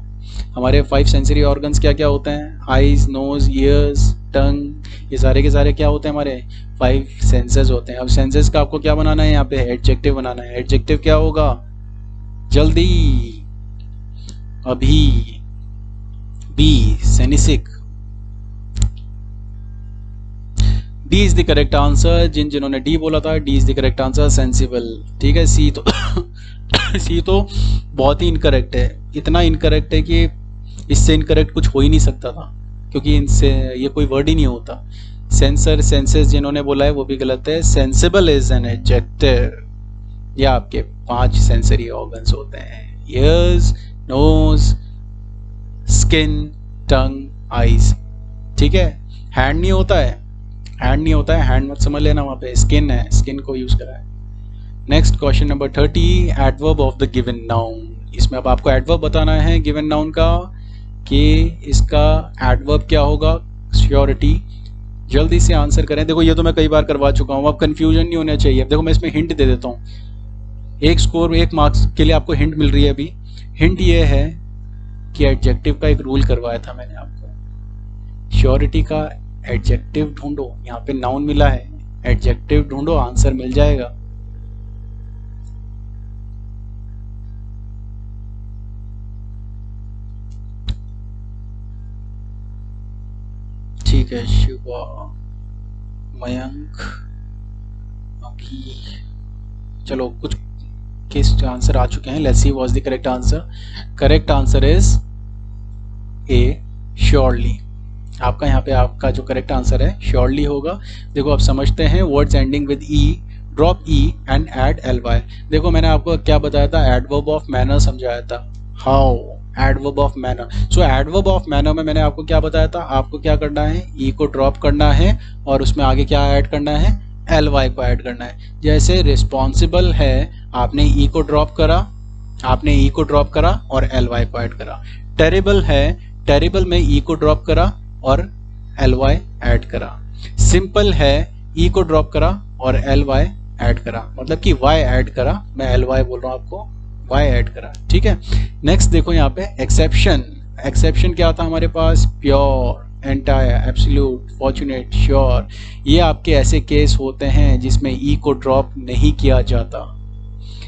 हमारे 5 सेंसरी ऑर्गन्स क्या क्या होते हैं? आईज, नोज, ईयर्स, टंग, ये सारे के सारे क्या होते हैं? हमारे 5 सेंसेस होते हैं। अब सेंसेस का आपको क्या बनाना है? यहाँ पे एडजेक्टिव बनाना है। एडजेक्टिव क्या होगा? जल्दी, अभी, बी, सेनिसिक। D is the correct answer. जिन्होंने डी बोला था, D is the correct answer, sensible. ठीक है, सी तो सी तो बहुत ही इनकरेक्ट है, इतना इनकरेक्ट है कि इससे इनकरेक्ट कुछ हो ही नहीं सकता था, क्योंकि इनसे ये कोई वर्ड ही नहीं होता। सेंसर, सेंसेस जिन्होंने बोला है वो भी गलत है। Sensible is an adjective. ये आपके 5 सेंसरी ऑर्गन्स होते हैं, ईयर्स, नोज, स्किन, टंग, आईज। ठीक है, हैंड नहीं होता है, हैंड नहीं होता है, हैंड मत समझ लेना, वहां पे स्किन है, स्किन को यूज करा है। Next question number 30, adverb of the given noun. इसमें अब आपको एडवर्ब बताना है गिवन नाउन का, कि इसका एडवर्ब क्या होगा? श्योरिटी। जल्दी से आंसर करें। देखो ये तो मैं कई बार करवा चुका हूँ, अब कंफ्यूजन नहीं होना चाहिए। देखो मैं इसमें हिंट दे देता हूँ, एक मार्क्स के लिए आपको हिंट मिल रही है अभी। हिंट ये है कि एडजेक्टिव का एक रूल करवाया था मैंने आपको, श्योरिटी का एडजेक्टिव ढूंढो। यहाँ पे नाउन मिला है, एडजेक्टिव ढूंढो, आंसर मिल जाएगा। ठीक है, शिवा, मयंक, अभी, चलो कुछ केस आंसर आ चुके हैं। Let's see what is the correct answer. Correct answer is A, surely. आपका यहाँ पे आपका जो करेक्ट आंसर है श्योरली होगा। देखो आप समझते हैं, words ending with E, drop E and add L Y. देखो मैंने आपको क्या बताया था? एडवर्ब ऑफ मैनर समझाया था। How? Adverb of manner. So adverb of manner में मैंने आपको क्या बताया था? आपको क्या करना है? ई को ड्रॉप करना है और उसमें आगे क्या ऐड करना है? एल वाई को ऐड करना है। जैसे रिस्पॉन्सिबल है, आपने ई को ड्रॉप करा, आपने ई को ड्रॉप करा और एल वाई को ऐड करा। टेरिबल है, टेरिबल में ई को ड्रॉप करा और एल वाई ऐड करा। सिंपल है, ई को ड्रॉप करा और एल वाई ऐड करा, मतलब कि वाई ऐड करा, मैं एल वाई बोल रहा हूँ आपको, वाई ऐड करा। ठीक है, नेक्स्ट देखो यहाँ पे एक्सेप्शन। एक्सेप्शन क्या था हमारे पास? Pure, entire, absolute, fortunate, sure. ये आपके ऐसे केस होते हैं जिसमें ई को ड्रॉप नहीं किया जाता,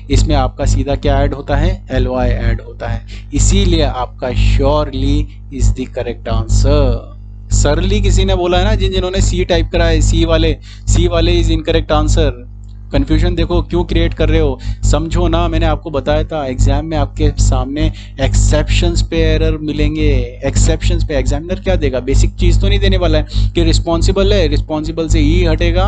इसमें आपका सीधा क्या ऐड होता है? एल वाई ऐड होता है। इसीलिए आपका surely is the correct answer. सरली किसी ने बोला है ना, जिन्होंने सी टाइप करा है, सी वाले इज इनकरेक्ट आंसर। कंफ्यूजन देखो क्यों क्रिएट कर रहे हो, समझो ना। मैंने आपको बताया था एग्जाम में आपके सामने एक्सेप्शंस पे एरर मिलेंगे। एक्सेप्शंस पे एग्जामिनर क्या देगा? बेसिक चीज तो नहीं देने वाला है कि रिस्पॉन्सिबल है, रिस्पॉन्सिबल से ई हटेगा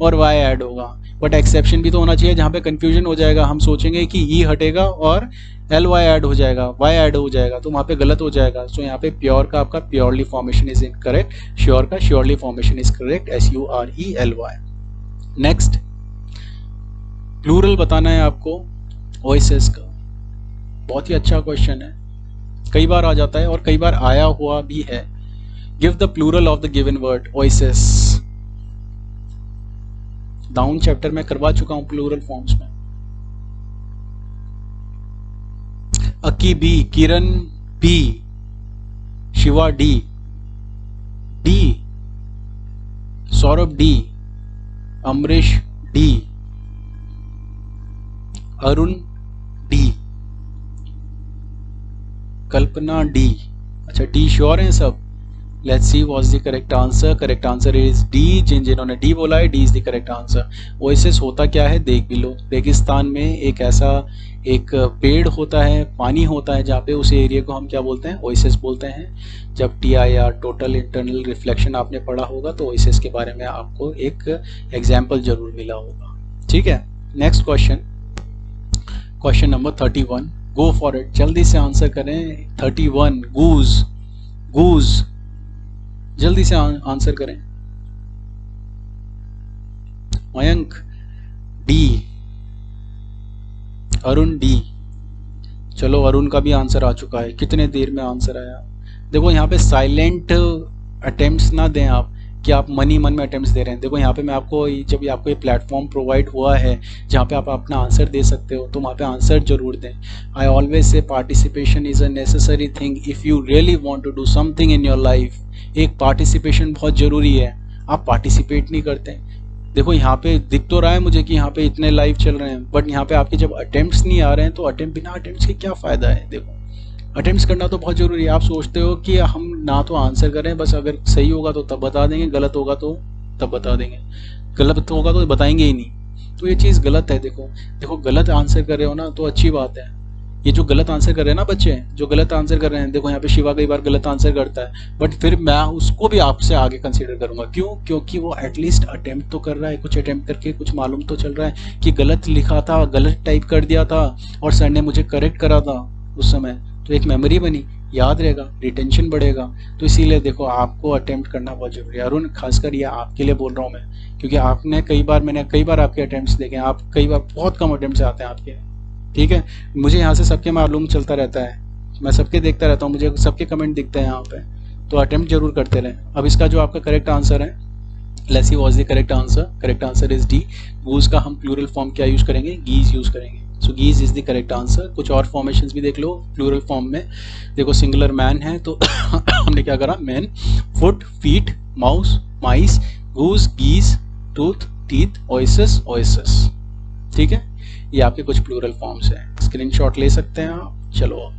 और वाई ऐड होगा। बट एक्सेप्शन भी तो होना चाहिए जहाँ पे कंफ्यूजन हो जाएगा, हम सोचेंगे कि ई हटेगा और एल वाई ऐड हो जाएगा, वाई ऐड हो जाएगा, तो वहाँ पे गलत हो जाएगा। सो यहाँ पे प्योर का आपका purely formation is incorrect, sure का surely formation is correct, SURELY। Next, plural बताना है आपको वॉइसेस का। बहुत ही अच्छा क्वेश्चन है, कई बार आ जाता है और कई बार आया हुआ भी है। Give the plural of the given word voices. डाउन चैप्टर में करवा चुका हूं प्लूरल फॉर्म्स में। Aki B, Kiran B, Shiva D, Saurabh D, Amrish D, Arun D, Kalpana D. अच्छा, डी श्योर हैं सब? Let's see what's the correct answer. Correct answer is D. जिन्होंने डी बोला है, D is the correct answer. Oasis होता क्या है देख भी लो। रेगिस्तान में एक ऐसा एक पेड़ होता है, पानी होता है, जहाँ पे उस एरिया को हम क्या बोलते हैं? ओएसिस बोलते हैं। जब TIR टोटल इंटरनल रिफ्लेक्शन आपने पढ़ा होगा तो ओएसिस के बारे में आपको एक एग्जाम्पल जरूर मिला होगा। ठीक है, next question, question number 31। Go for it, जल्दी से आंसर करें। 31, गूज, जल्दी से आंसर करें। Mayank D, Arun D. चलो, अरुण का भी आंसर आ चुका है। कितने देर में आंसर आया? देखो यहाँ पे साइलेंट अटेम्प्ट्स ना दें आप कि आप मन में अटेम्प्ट्स दे रहे हैं। देखो यहाँ पे मैं आपको, जब आपको ये प्लेटफॉर्म प्रोवाइड हुआ है जहाँ पे आप अपना आंसर दे सकते हो, तो वहाँ पे आंसर जरूर दें। I always say participation is a necessary thing if you really want to do something in your life. एक पार्टिसिपेशन बहुत ज़रूरी है, आप पार्टिसिपेट नहीं करते। देखो यहाँ पे दिख तो रहा है मुझे कि यहाँ पे इतने लाइव चल रहे हैं, बट यहाँ पे आपके जब अटेम्प्ट्स नहीं आ रहे हैं तो बिना अटेम्प्ट्स के क्या फ़ायदा है? देखो, अटेम्प्ट्स करना तो बहुत ज़रूरी है। आप सोचते हो कि हम ना तो आंसर करें, बस अगर सही होगा तो तब बता देंगे, गलत होगा तो तब बता देंगे, गलत होगा तो बताएंगे ही नहीं। तो ये चीज़ गलत है। देखो गलत आंसर कर रहे हो ना तो अच्छी बात है। ये जो गलत आंसर कर रहे हैं ना बच्चे, जो गलत आंसर कर रहे हैं, देखो यहाँ पे शिवा कई बार गलत आंसर करता है, बट फिर मैं उसको भी आपसे आगे कंसीडर करूंगा। क्यों? क्योंकि वो एटलीस्ट अटेम्प्ट तो कर रहा है, कुछ अटेम्प्ट करके कुछ मालूम तो चल रहा है कि गलत लिखा था, गलत टाइप कर दिया था और सर ने मुझे करेक्ट करा था उस समय, तो एक मेमोरी बनी, याद रहेगा, रिटेंशन बढ़ेगा। तो इसीलिए देखो आपको अटेम्प्ट करना बहुत जरूरी है। अरुण, खासकर ये आपके लिए बोल रहा हूँ मैं, क्योंकि मैंने कई बार आपके अटेम्प्ट्स देखे हैं, आप कई बार बहुत कम अटेम्प्ट्स आते हैं आपके। ठीक है, मुझे यहाँ से सबके मालूम चलता रहता है, मैं सबके देखता रहता हूँ, मुझे सबके कमेंट दिखते हैं यहाँ पे, तो अटेम्प्ट जरूर करते रहें। अब इसका जो आपका करेक्ट आंसर है, let's see what's the correct answer. Correct answer is D. Goose का हम प्लूरल फॉर्म क्या यूज करेंगे? गीज यूज करेंगे। सो गीज इज द करेक्ट आंसर। कुछ और फॉर्मेशंस भी देख लो प्लूरल फॉर्म में। देखो सिंगुलर मैन है तो हमने क्या करा? मैन, फुट, फीट, माउस, माइस, गूज, गीज, टूथ, टीथ, ओएसिस, ओएसिस। ठीक है, ये आपके कुछ प्लूरल फॉर्म्स हैं, स्क्रीनशॉट ले सकते हैं आप। चलो,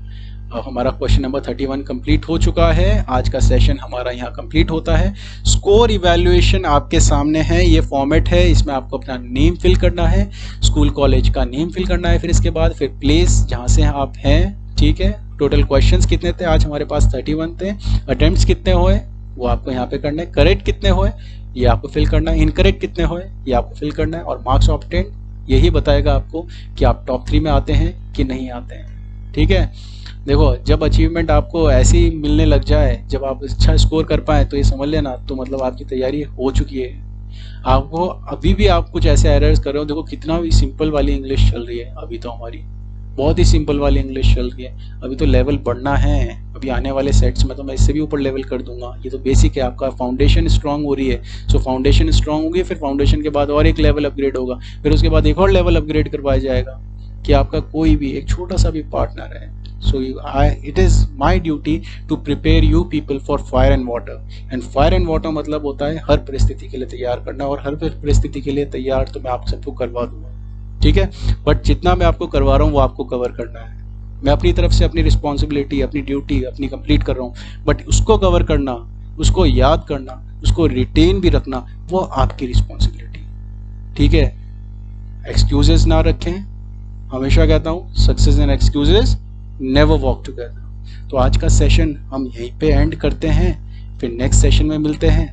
अब हमारा क्वेश्चन नंबर 31 कंप्लीट हो चुका है। आज का सेशन हमारा यहाँ कंप्लीट होता है। स्कोर इवैल्यूएशन आपके सामने है, ये फॉर्मेट है, इसमें आपको अपना नेम फिल करना है, स्कूल कॉलेज का नेम फिल करना है, फिर इसके बाद फिर प्लेस जहाँ से आप हैं। ठीक है, टोटल क्वेश्चंस कितने थे आज हमारे पास? 31 थे। अटेम्प्ट्स कितने हुए वो आपको यहाँ पे करना है। करेक्ट कितने हुए ये आपको फिल करना है। इनकरेक्ट कितने हुए ये आपको फिल करना है। और मार्क्स ऑब्टेन्ड यही बताएगा आपको कि आप टॉप 3 में आते हैं कि नहीं आते हैं। ठीक है, देखो जब अचीवमेंट आपको ऐसे ही मिलने लग जाए, जब आप अच्छा स्कोर कर पाए, तो ये समझ लेना तो मतलब आपकी तैयारी हो चुकी है। आपको अभी भी आप कुछ ऐसे एरर्स कर रहे हो। देखो कितना भी सिंपल वाली इंग्लिश चल रही है अभी, तो हमारी बहुत ही सिंपल वाली इंग्लिश चल रही है। अभी तो लेवल बढ़ना है, अभी आने वाले सेट्स में तो मैं इससे भी ऊपर लेवल कर दूंगा। ये तो बेसिक है, आपका फाउंडेशन स्ट्रांग हो रही है। सो फाउंडेशन स्ट्रांग होगी, फिर फाउंडेशन के बाद और एक लेवल अपग्रेड होगा, फिर उसके बाद एक और लेवल अपग्रेड करवाया जाएगा कि आपका कोई भी एक छोटा सा भी पार्ट ना रहे। So it is my duty to prepare you people for fire and water. And fire and water मतलब होता है हर परिस्थिति के लिए तैयार करना, और हर परिस्थिति के लिए तैयार तो मैं आप सबको करवा दूंगा। ठीक है, बट जितना मैं आपको करवा रहा हूँ वो आपको कवर करना है। मैं अपनी तरफ से अपनी रिस्पॉन्सिबिलिटी, अपनी ड्यूटी अपनी कंप्लीट कर रहा हूँ, बट उसको कवर करना, उसको याद करना, उसको रिटेन भी रखना, वो आपकी रिस्पॉन्सिबिलिटी। ठीक है, एक्सक्यूजेस ना रखें। हमेशा कहता हूँ success and excuses never walk together. तो आज का सेशन हम यहीं पे एंड करते हैं, फिर नेक्स्ट सेशन में मिलते हैं।